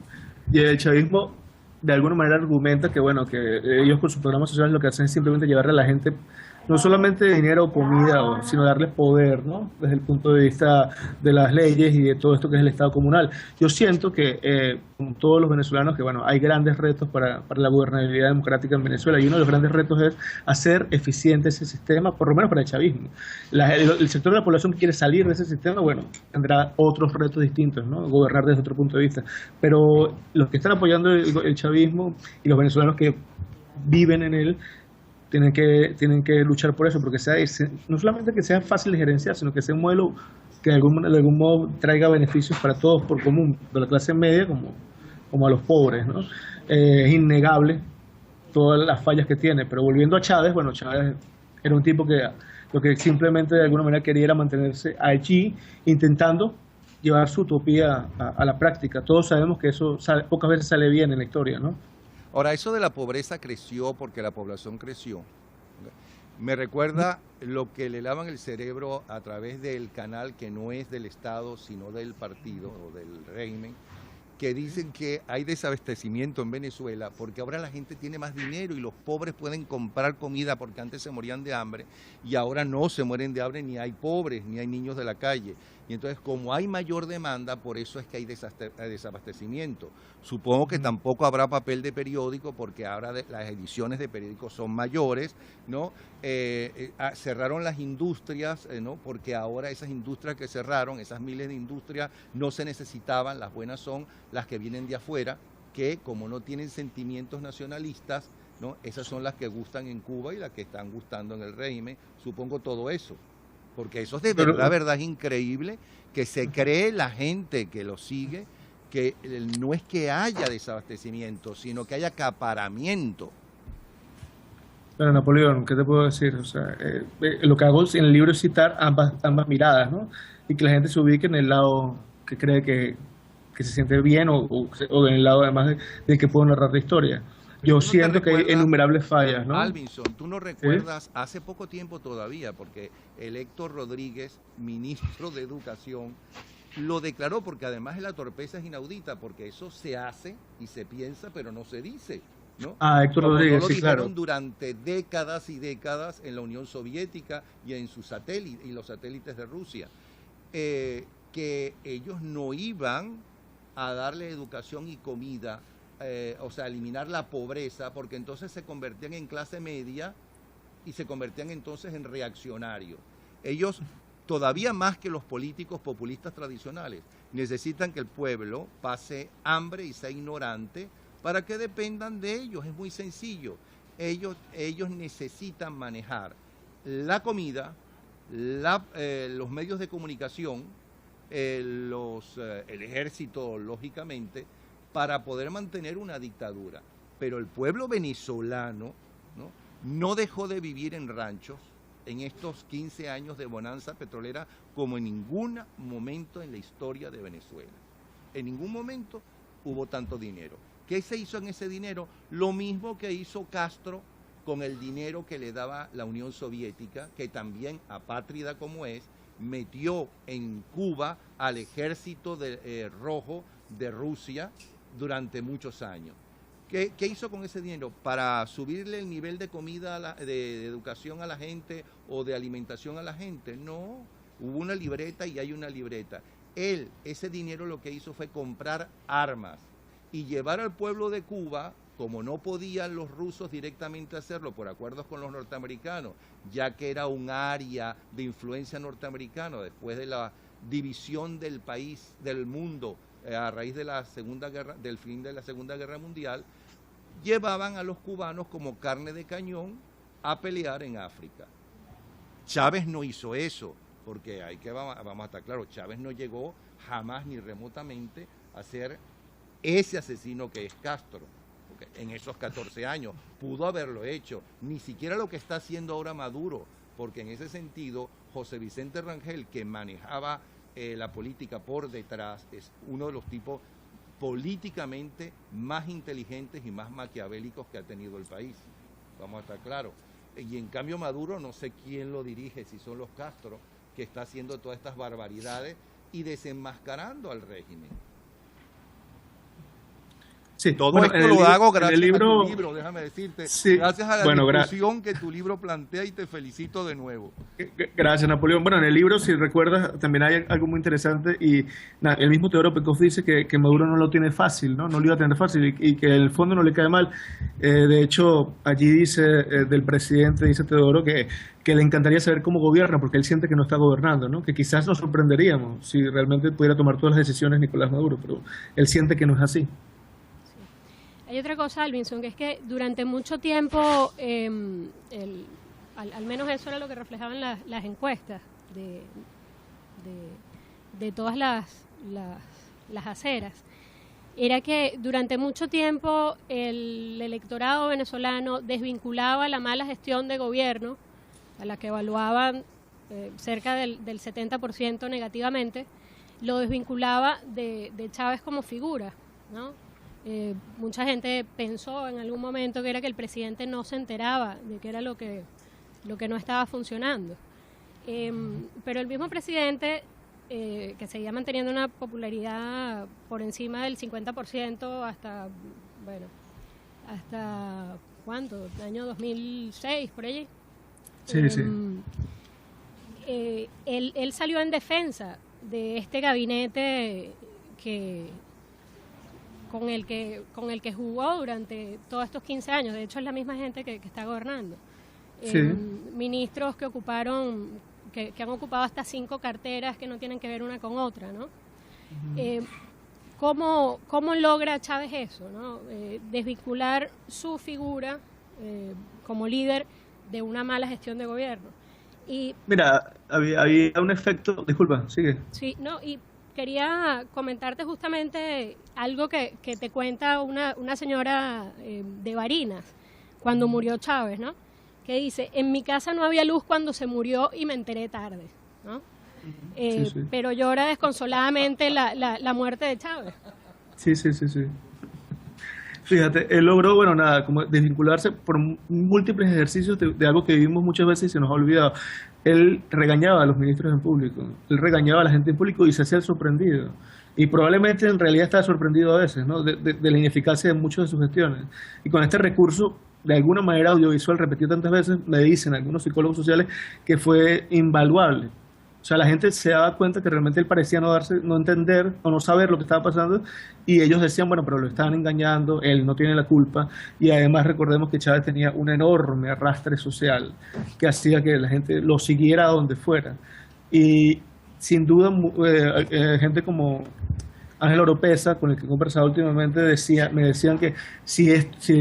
Y el chavismo de alguna manera argumenta que, bueno, que ellos con sus programas sociales lo que hacen es simplemente llevarle a la gente no solamente dinero o comida, sino darles poder, ¿no? Desde el punto de vista de las leyes y de todo esto que es el Estado comunal. Yo siento que, como todos los venezolanos, que bueno, hay grandes retos para la gobernabilidad democrática en Venezuela, y uno de los grandes retos es hacer eficiente ese sistema, por lo menos para el chavismo. El sector de la población que quiere salir de ese sistema, bueno, tendrá otros retos distintos, ¿no? Gobernar desde otro punto de vista. Pero los que están apoyando el chavismo y los venezolanos que viven en él, tienen que luchar por eso, porque no solamente que sea fácil de gerenciar, sino que sea un modelo que de algún modo traiga beneficios para todos por común, de la clase media como a los pobres, ¿no? Es innegable todas las fallas que tiene, pero volviendo a Chávez, bueno, Chávez era un tipo que lo que simplemente de alguna manera quería era mantenerse allí, intentando llevar su utopía a la práctica. Todos sabemos que eso pocas veces sale bien en la historia, ¿no? Ahora, eso de la pobreza creció porque la población creció. Me recuerda lo que le lavan el cerebro a través del canal que no es del Estado, sino del partido o del régimen, que dicen que hay desabastecimiento en Venezuela porque ahora la gente tiene más dinero y los pobres pueden comprar comida porque antes se morían de hambre y ahora no se mueren de hambre, ni hay pobres, ni hay niños de la calle. Y entonces, como hay mayor demanda, por eso es que hay desabastecimiento. Supongo que tampoco habrá papel de periódico porque ahora las ediciones de periódicos son mayores, ¿no? Cerraron las industrias, ¿no? Porque ahora esas industrias que cerraron, esas miles de industrias, no se necesitaban, las buenas son las que vienen de afuera, que como no tienen sentimientos nacionalistas, ¿no? Esas son las que gustan en Cuba y las que están gustando en el régimen, supongo todo eso. Porque eso es de verdad es increíble que se cree la gente que lo sigue, que no es que haya desabastecimiento, sino que haya acaparamiento. Bueno, Napoleón, ¿qué te puedo decir? O sea, lo que hago en el libro es citar ambas miradas, ¿no? Y que la gente se ubique en el lado que cree que se siente bien o en el lado además de que puedo narrar la historia. Yo siento que hay innumerables fallas, ¿no? Alvinson, tú no recuerdas, ¿sí? Hace poco tiempo todavía, porque el Héctor Rodríguez, ministro de Educación, lo declaró, porque además la torpeza es inaudita, porque eso se hace y se piensa, pero no se dice, ¿no? Héctor Rodríguez, sí, claro. Durante décadas y décadas en la Unión Soviética y en sus satélites y los satélites de Rusia, que ellos no iban a darle educación y comida, o sea, eliminar la pobreza, porque entonces se convertían en clase media y se convertían entonces en reaccionarios. Ellos, todavía más que los políticos populistas tradicionales, necesitan que el pueblo pase hambre y sea ignorante para que dependan de ellos. Es muy sencillo. Ellos necesitan manejar la comida, los medios de comunicación, el ejército, lógicamente, para poder mantener una dictadura. Pero el pueblo venezolano no dejó de vivir en ranchos en estos 15 años de bonanza petrolera como en ningún momento en la historia de Venezuela. En ningún momento hubo tanto dinero. ¿Qué se hizo en ese dinero? Lo mismo que hizo Castro con el dinero que le daba la Unión Soviética, que también, apátrida como es, metió en Cuba al ejército rojo de Rusia durante muchos años. ¿Qué hizo con ese dinero? ¿Para subirle el nivel de comida, de educación a la gente o de alimentación a la gente? No, hubo una libreta y hay una libreta. Ese dinero lo que hizo fue comprar armas y llevar al pueblo de Cuba, como no podían los rusos directamente hacerlo por acuerdos con los norteamericanos, ya que era un área de influencia norteamericana después de la división del país, del mundo, a raíz de del fin de la Segunda Guerra Mundial, llevaban a los cubanos como carne de cañón a pelear en África. Chávez no hizo eso, porque vamos a estar claros, Chávez no llegó jamás ni remotamente a ser ese asesino que es Castro. En esos 14 años pudo haberlo hecho, ni siquiera lo que está haciendo ahora Maduro, porque en ese sentido José Vicente Rangel, que manejaba la política por detrás, es uno de los tipos políticamente más inteligentes y más maquiavélicos que ha tenido el país, vamos a estar claros. Y en cambio Maduro, no sé quién lo dirige, si son los Castro, que está haciendo todas estas barbaridades y desenmascarando al régimen. Sí, todo bueno, esto lo hago gracias a tu libro, déjame decirte, sí, gracias a la discusión que tu libro plantea, y te felicito de nuevo. Gracias, Napoleón. Bueno, en el libro, si recuerdas, también hay algo muy interesante y el mismo Teodoro Pekov dice que Maduro no lo tiene fácil, no lo iba a tener fácil y que en el fondo no le cae mal. De hecho, allí dice del presidente, dice Teodoro, que le encantaría saber cómo gobierna, porque él siente que no está gobernando, ¿no? Que quizás nos sorprenderíamos si realmente pudiera tomar todas las decisiones Nicolás Maduro, pero él siente que no es así. Hay otra cosa, Alvinson, que es que durante mucho tiempo, al menos eso era lo que reflejaban las encuestas de todas las aceras, era que durante mucho tiempo el electorado venezolano desvinculaba la mala gestión de gobierno, a la que evaluaban cerca del 70% negativamente, lo desvinculaba de Chávez como figura, ¿no? Mucha gente pensó en algún momento que era que el presidente no se enteraba de qué era lo que no estaba funcionando. Pero el mismo presidente, que seguía manteniendo una popularidad por encima del 50% hasta ¿cuánto? El año 2006, por allí. Sí, sí. Él salió en defensa de este gabinete con el que jugó durante todos estos 15 años. De hecho, es la misma gente que está gobernando. Sí. Ministros que han ocupado hasta 5 carteras que no tienen que ver una con otra, ¿no? ¿Cómo logra Chávez eso, ¿no? Desvincular su figura como líder de una mala gestión de gobierno. Y mira, había un efecto, disculpa, sigue. Sí, no, y quería comentarte justamente algo que te cuenta una señora de Barinas cuando murió Chávez, ¿no? Que dice, en mi casa no había luz cuando se murió y me enteré tarde, ¿no? Sí. Pero llora desconsoladamente la muerte de Chávez. Sí. Fíjate, él logró, como desvincularse por múltiples ejercicios de algo que vivimos muchas veces y se nos ha olvidado. Él regañaba a los ministros en público, él regañaba a la gente en público y se hacía el sorprendido. Y probablemente en realidad estaba sorprendido a veces, ¿no? de la ineficacia de muchas de sus gestiones. Y con este recurso, de alguna manera audiovisual, repetido tantas veces, me dicen algunos psicólogos sociales que fue invaluable. O sea, la gente se daba cuenta que realmente él parecía no entender o no saber lo que estaba pasando y ellos decían, pero lo estaban engañando, él no tiene la culpa y además recordemos que Chávez tenía un enorme arrastre social que hacía que la gente lo siguiera a donde fuera y sin duda gente como Ángel Oropesa, con el que he conversado últimamente, me decían que si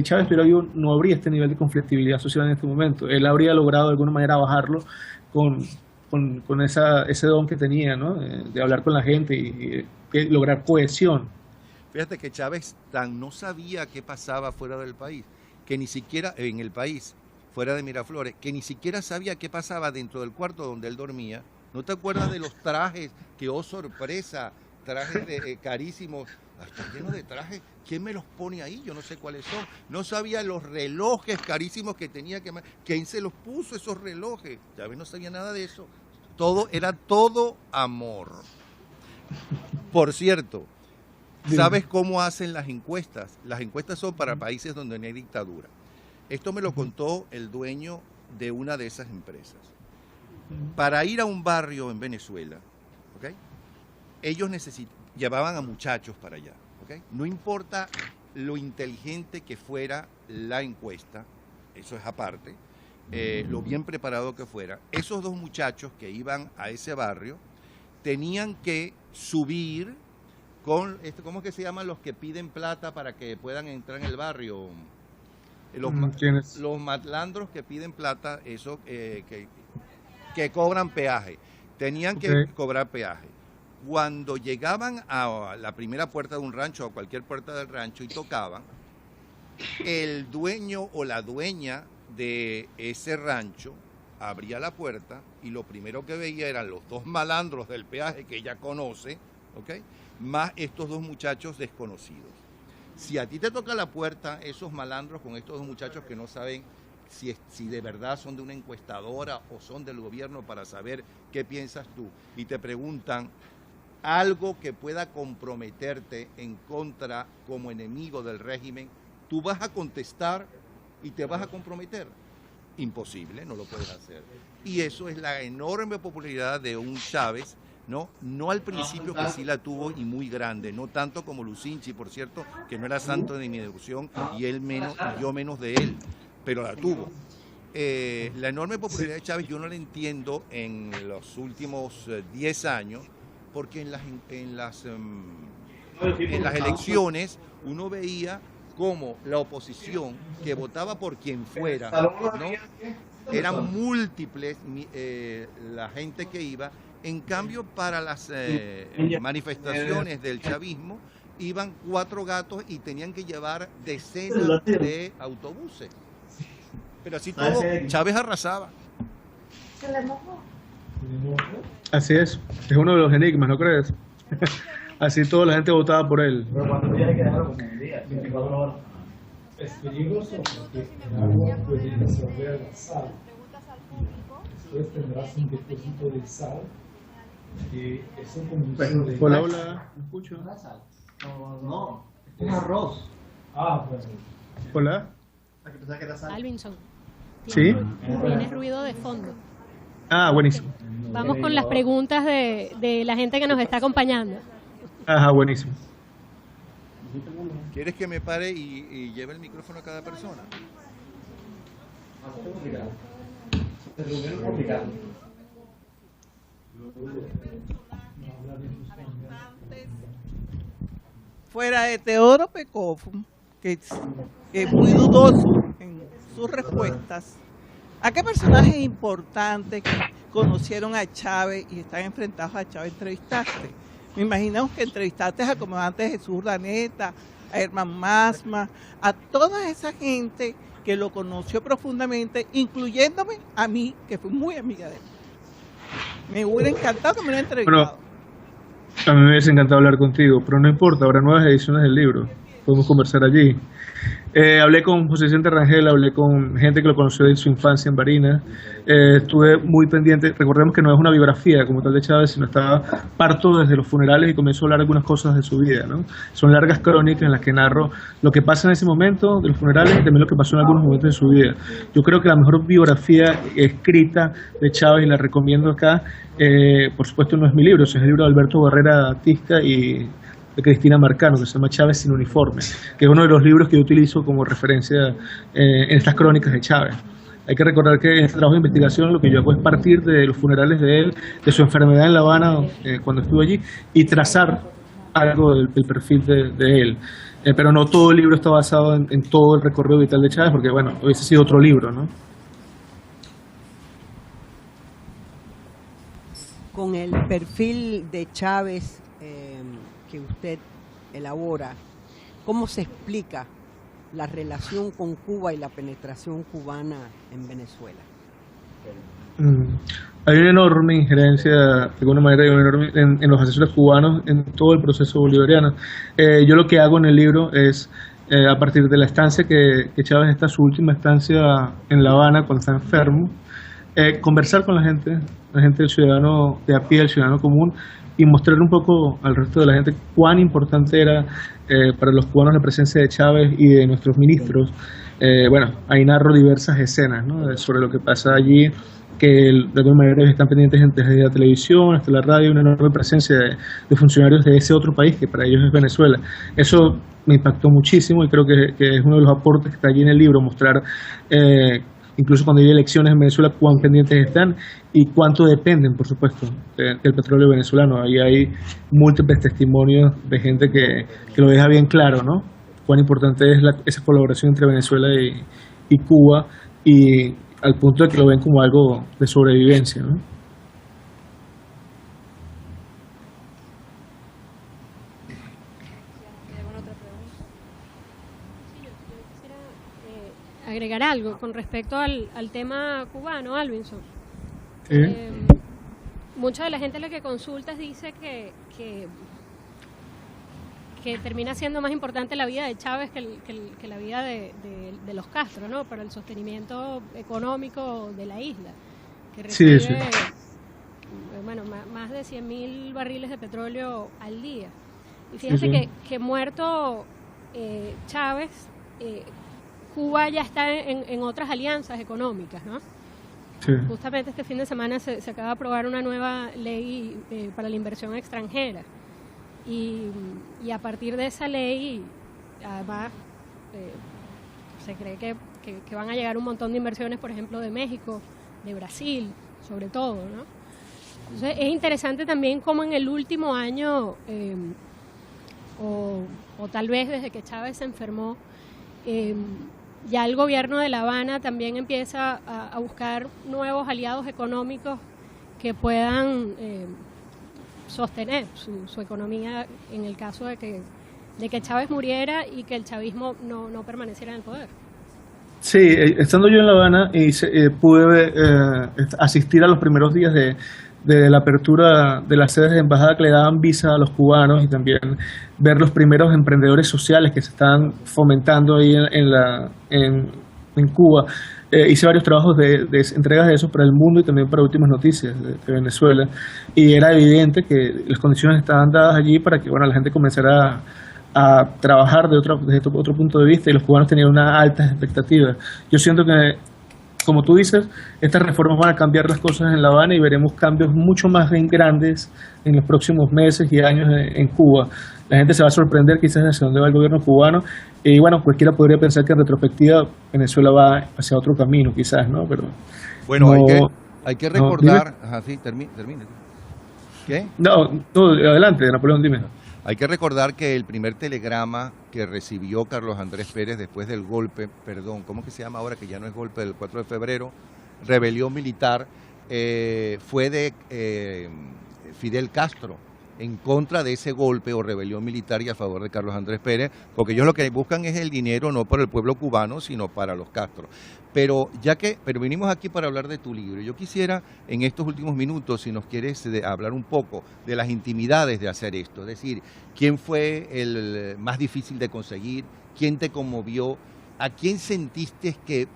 Chávez estuviera vivo no habría este nivel de conflictividad social en este momento. Él habría logrado de alguna manera bajarlo con ese don que tenía, ¿no? De hablar con la gente y lograr cohesión. Fíjate que Chávez no sabía qué pasaba fuera del país, que ni siquiera en el país, fuera de Miraflores, que ni siquiera sabía qué pasaba dentro del cuarto donde él dormía. ¿No te acuerdas de los trajes? Que, oh sorpresa, trajes carísimos. Está lleno de trajes. ¿Quién me los pone ahí? Yo no sé cuáles son. No sabía los relojes carísimos que tenía que... ¿Quién se los puso esos relojes? Chávez no sabía nada de eso. Era todo amor. Por cierto, ¿sabes cómo hacen las encuestas? Las encuestas son para países donde no hay dictadura. Esto me lo contó el dueño de una de esas empresas. Para ir a un barrio en Venezuela, ¿okay? Ellos llevaban a muchachos para allá. ¿Okay? No importa lo inteligente que fuera la encuesta, eso es aparte, lo bien preparado que fuera, esos dos muchachos que iban a ese barrio tenían que subir con, ¿cómo es que se llaman los que piden plata para que puedan entrar en el barrio? Los malandros que piden plata, eso que cobran peaje. Tenían que cobrar peaje. Cuando llegaban a la primera puerta de un rancho o cualquier puerta del rancho y tocaban, el dueño o la dueña de ese rancho abría la puerta y lo primero que veía eran los dos malandros del peaje que ella conoce, ¿okay? Más estos dos muchachos desconocidos. Si a ti te toca la puerta esos malandros con estos dos muchachos que no saben si de verdad son de una encuestadora o son del gobierno para saber qué piensas tú, y te preguntan algo que pueda comprometerte en contra como enemigo del régimen, tú vas a contestar y te vas a comprometer. Imposible, no lo puedes hacer. Y eso es la enorme popularidad de un Chávez, no al principio, que sí la tuvo y muy grande, no tanto como Lucinchi, por cierto, que no era santo de mi devoción y él menos, y yo menos de él, pero la tuvo. La enorme popularidad de Chávez yo no la entiendo en los últimos 10 años, porque en las elecciones uno veía como la oposición, que votaba por quien fuera, ¿no? Eran múltiples la gente que iba. En cambio, para las manifestaciones del chavismo iban 4 gatos y tenían que llevar decenas de autobuses. Pero así todo, Chávez arrasaba. Así es uno de los enigmas, ¿no crees? Así toda la gente votaba por él. Pero cuando tiene que dejarlo como un día, 24 horas. Es peligroso porque el agua puede disolver la sal. Después tendrás un depósito de sal. Y eso como hola, hola, ¿me escucho? No, es arroz. Ah, bueno. Hola. Alvinson. ¿Sí? Tienes ruido de fondo. Ah, buenísimo. Vamos con las preguntas de la gente que nos está acompañando. Ajá, buenísimo. ¿Quieres que me pare y lleve el micrófono a cada persona? Fuera de Teodoro Pekov, que es muy dudoso en sus respuestas, ¿a qué personajes importantes que conocieron a Chávez y están enfrentados a Chávez entrevistaste? Me imaginamos que entrevistaste a comandante Jesús Urdaneta, a Herman Masma, a toda esa gente que lo conoció profundamente, incluyéndome a mí, que fui muy amiga de él. Me hubiera encantado que me hubieran entrevistado. Bueno, a mí me hubiese encantado hablar contigo, pero no importa, habrá nuevas ediciones del libro, podemos conversar allí. Hablé con José Vicente Rangel, hablé con gente que lo conoció en su infancia en Barinas. Estuve muy pendiente, recordemos que no es una biografía como tal de Chávez, sino parto desde los funerales y comienzo a hablar algunas cosas de su vida, ¿no? Son largas crónicas en las que narro lo que pasa en ese momento de los funerales y también lo que pasó en algunos momentos de su vida. Yo creo que la mejor biografía escrita de Chávez, y la recomiendo acá, por supuesto no es mi libro, es el libro de Alberto Barrera Tisca y de Cristina Marcano, que se llama Chávez sin uniforme, que es uno de los libros que yo utilizo como referencia en estas crónicas de Chávez. Hay que recordar que en este trabajo de investigación lo que yo hago es partir de los funerales de él, de su enfermedad en La Habana cuando estuvo allí, y trazar algo del perfil de él. Pero no todo el libro está basado en todo el recorrido vital de Chávez, porque bueno, hubiese sido otro libro, ¿no? Con el perfil de Chávez que usted elabora, ¿cómo se explica la relación con Cuba y la penetración cubana en Venezuela? Hay una enorme injerencia, de alguna manera, en los asesores cubanos en todo el proceso bolivariano. Yo lo que hago en el libro es, a partir de la estancia que Chávez está, su última estancia en La Habana, cuando está enfermo, conversar con la gente, el ciudadano de a pie, el ciudadano común, y mostrar un poco al resto de la gente cuán importante era para los cubanos la presencia de Chávez y de nuestros ministros. Bueno, ahí narro diversas escenas, ¿no?, sobre lo que pasa allí, que de alguna manera están pendientes desde la televisión hasta la radio, una enorme presencia de funcionarios de ese otro país que para ellos es Venezuela. Eso me impactó muchísimo y creo que es uno de los aportes que está allí en el libro, mostrar incluso cuando hay elecciones en Venezuela cuán pendientes están y cuánto dependen, por supuesto, del petróleo venezolano. Ahí hay múltiples testimonios de gente que lo deja bien claro, ¿no?, cuán importante es esa colaboración entre Venezuela y Cuba, y al punto de que lo ven como algo de sobrevivencia, ¿no? Agregar algo con respecto al tema cubano, Alvinson. Mucha de la gente a la que consultas dice que termina siendo más importante la vida de Chávez que la vida de los Castro, ¿no?, para el sostenimiento económico de la isla, que recibe bueno, más de 100.000 barriles de petróleo al día. Y fíjate que muerto Chávez, Cuba ya está en otras alianzas económicas, ¿no? Sí. Justamente este fin de semana se acaba de aprobar una nueva ley para la inversión extranjera. Y a partir de esa ley, además, se cree que van a llegar un montón de inversiones, por ejemplo, de México, de Brasil, sobre todo, ¿no? Entonces, es interesante también cómo en el último año, o tal vez desde que Chávez se enfermó, ya el gobierno de La Habana también empieza a buscar nuevos aliados económicos que puedan sostener su economía en el caso de que Chávez muriera y que el chavismo no permaneciera en el poder. Sí, estando yo en La Habana pude asistir a los primeros días de la apertura de las sedes de embajada que le daban visa a los cubanos, y también ver los primeros emprendedores sociales que se están fomentando ahí en Cuba. Hice varios trabajos de entregas de eso para El Mundo y también para Últimas Noticias de Venezuela, y era evidente que las condiciones estaban dadas allí para que la gente comenzara a trabajar desde otro punto de vista, y los cubanos tenían una alta expectativa. Yo siento que, como tú dices, estas reformas van a cambiar las cosas en La Habana y veremos cambios mucho más grandes en los próximos meses y años en Cuba. La gente se va a sorprender quizás hacia dónde va el gobierno cubano, y bueno, cualquiera podría pensar que en retrospectiva Venezuela va hacia otro camino quizás, ¿no? Pero bueno, hay que recordar... sí, termine. ¿Qué? No, adelante, Napoleón, dime. Hay que recordar que el primer telegrama que recibió Carlos Andrés Pérez después del golpe, ¿cómo que se llama ahora, que ya no es golpe, del 4 de febrero, rebelión militar, fue de Fidel Castro, en contra de ese golpe o rebelión militar y a favor de Carlos Andrés Pérez, porque ellos lo que buscan es el dinero no para el pueblo cubano, sino para los Castro. Pero vinimos aquí para hablar de tu libro. Yo quisiera, en estos últimos minutos, si nos quieres hablar un poco de las intimidades de hacer esto, es decir, ¿quién fue el más difícil de conseguir? ¿Quién te conmovió? ¿A quién sentiste que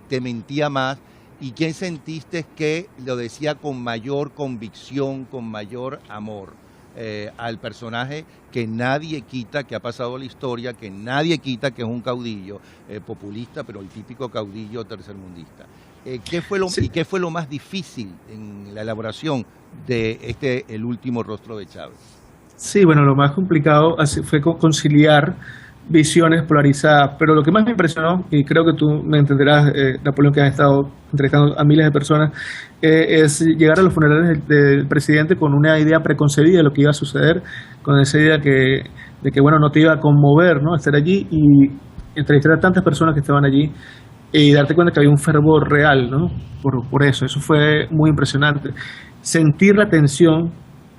te mentía más? ¿Y quién sentiste que lo decía con mayor convicción, con mayor amor? Al personaje que nadie quita, que ha pasado la historia, que nadie quita, que es un caudillo populista, pero el típico caudillo tercermundista. ¿Qué fue lo más difícil en la elaboración de el último rostro de Chávez? Sí, bueno, lo más complicado fue conciliar visiones polarizadas. Pero lo que más me impresionó, y creo que tú me entenderás, Napoleón, que has estado entrevistando a miles de personas, es llegar a los funerales del presidente con una idea preconcebida de lo que iba a suceder, con esa idea de que bueno, no te iba a conmover, ¿no?, estar allí y entrevistar a tantas personas que estaban allí y darte cuenta que había un fervor real, ¿no?, por eso fue muy impresionante. Sentir la tensión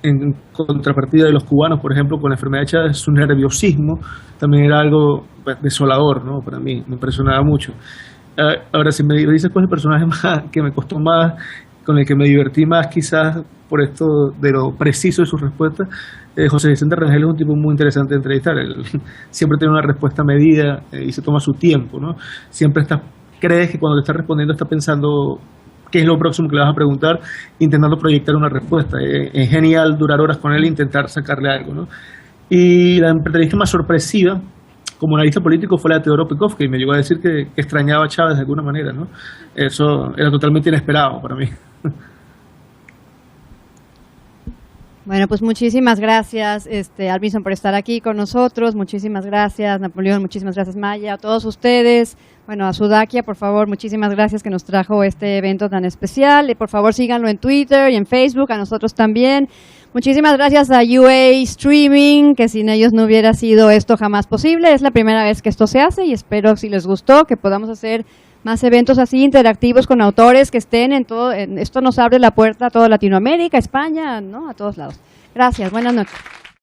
en contrapartida de los cubanos, por ejemplo, con la enfermedad de Chávez, su nerviosismo también era algo desolador, ¿no?, para mí, me impresionaba mucho. Ahora, si me dices cuál es el personaje más que me costó más, con el que me divertí más quizás por esto de lo preciso de sus respuestas, José Vicente Rangel es un tipo muy interesante de entrevistar. Él siempre tiene una respuesta medida y se toma su tiempo, ¿no? Siempre crees que cuando te está respondiendo está pensando qué es lo próximo que le vas a preguntar, intentando proyectar una respuesta. Es genial durar horas con él e intentar sacarle algo, ¿no? Y la entrevista más sorpresiva como analista político fue la de Teodoro Pekov, que me llegó a decir que extrañaba a Chávez de alguna manera, ¿no? Eso era totalmente inesperado para mí. Bueno, pues muchísimas gracias, Arvinson, por estar aquí con nosotros. Muchísimas gracias, Napoleón. Muchísimas gracias, Maya. A todos ustedes. Bueno, a Sudakia, por favor, muchísimas gracias que nos trajo este evento tan especial. Y por favor, síganlo en Twitter y en Facebook, a nosotros también. Muchísimas gracias a UA Streaming, que sin ellos no hubiera sido esto jamás posible. Es la primera vez que esto se hace y espero, si les gustó, que podamos hacer más eventos así interactivos con autores que estén en todo. Esto nos abre la puerta a toda Latinoamérica, España, ¿no?, a todos lados. Gracias, buenas noches.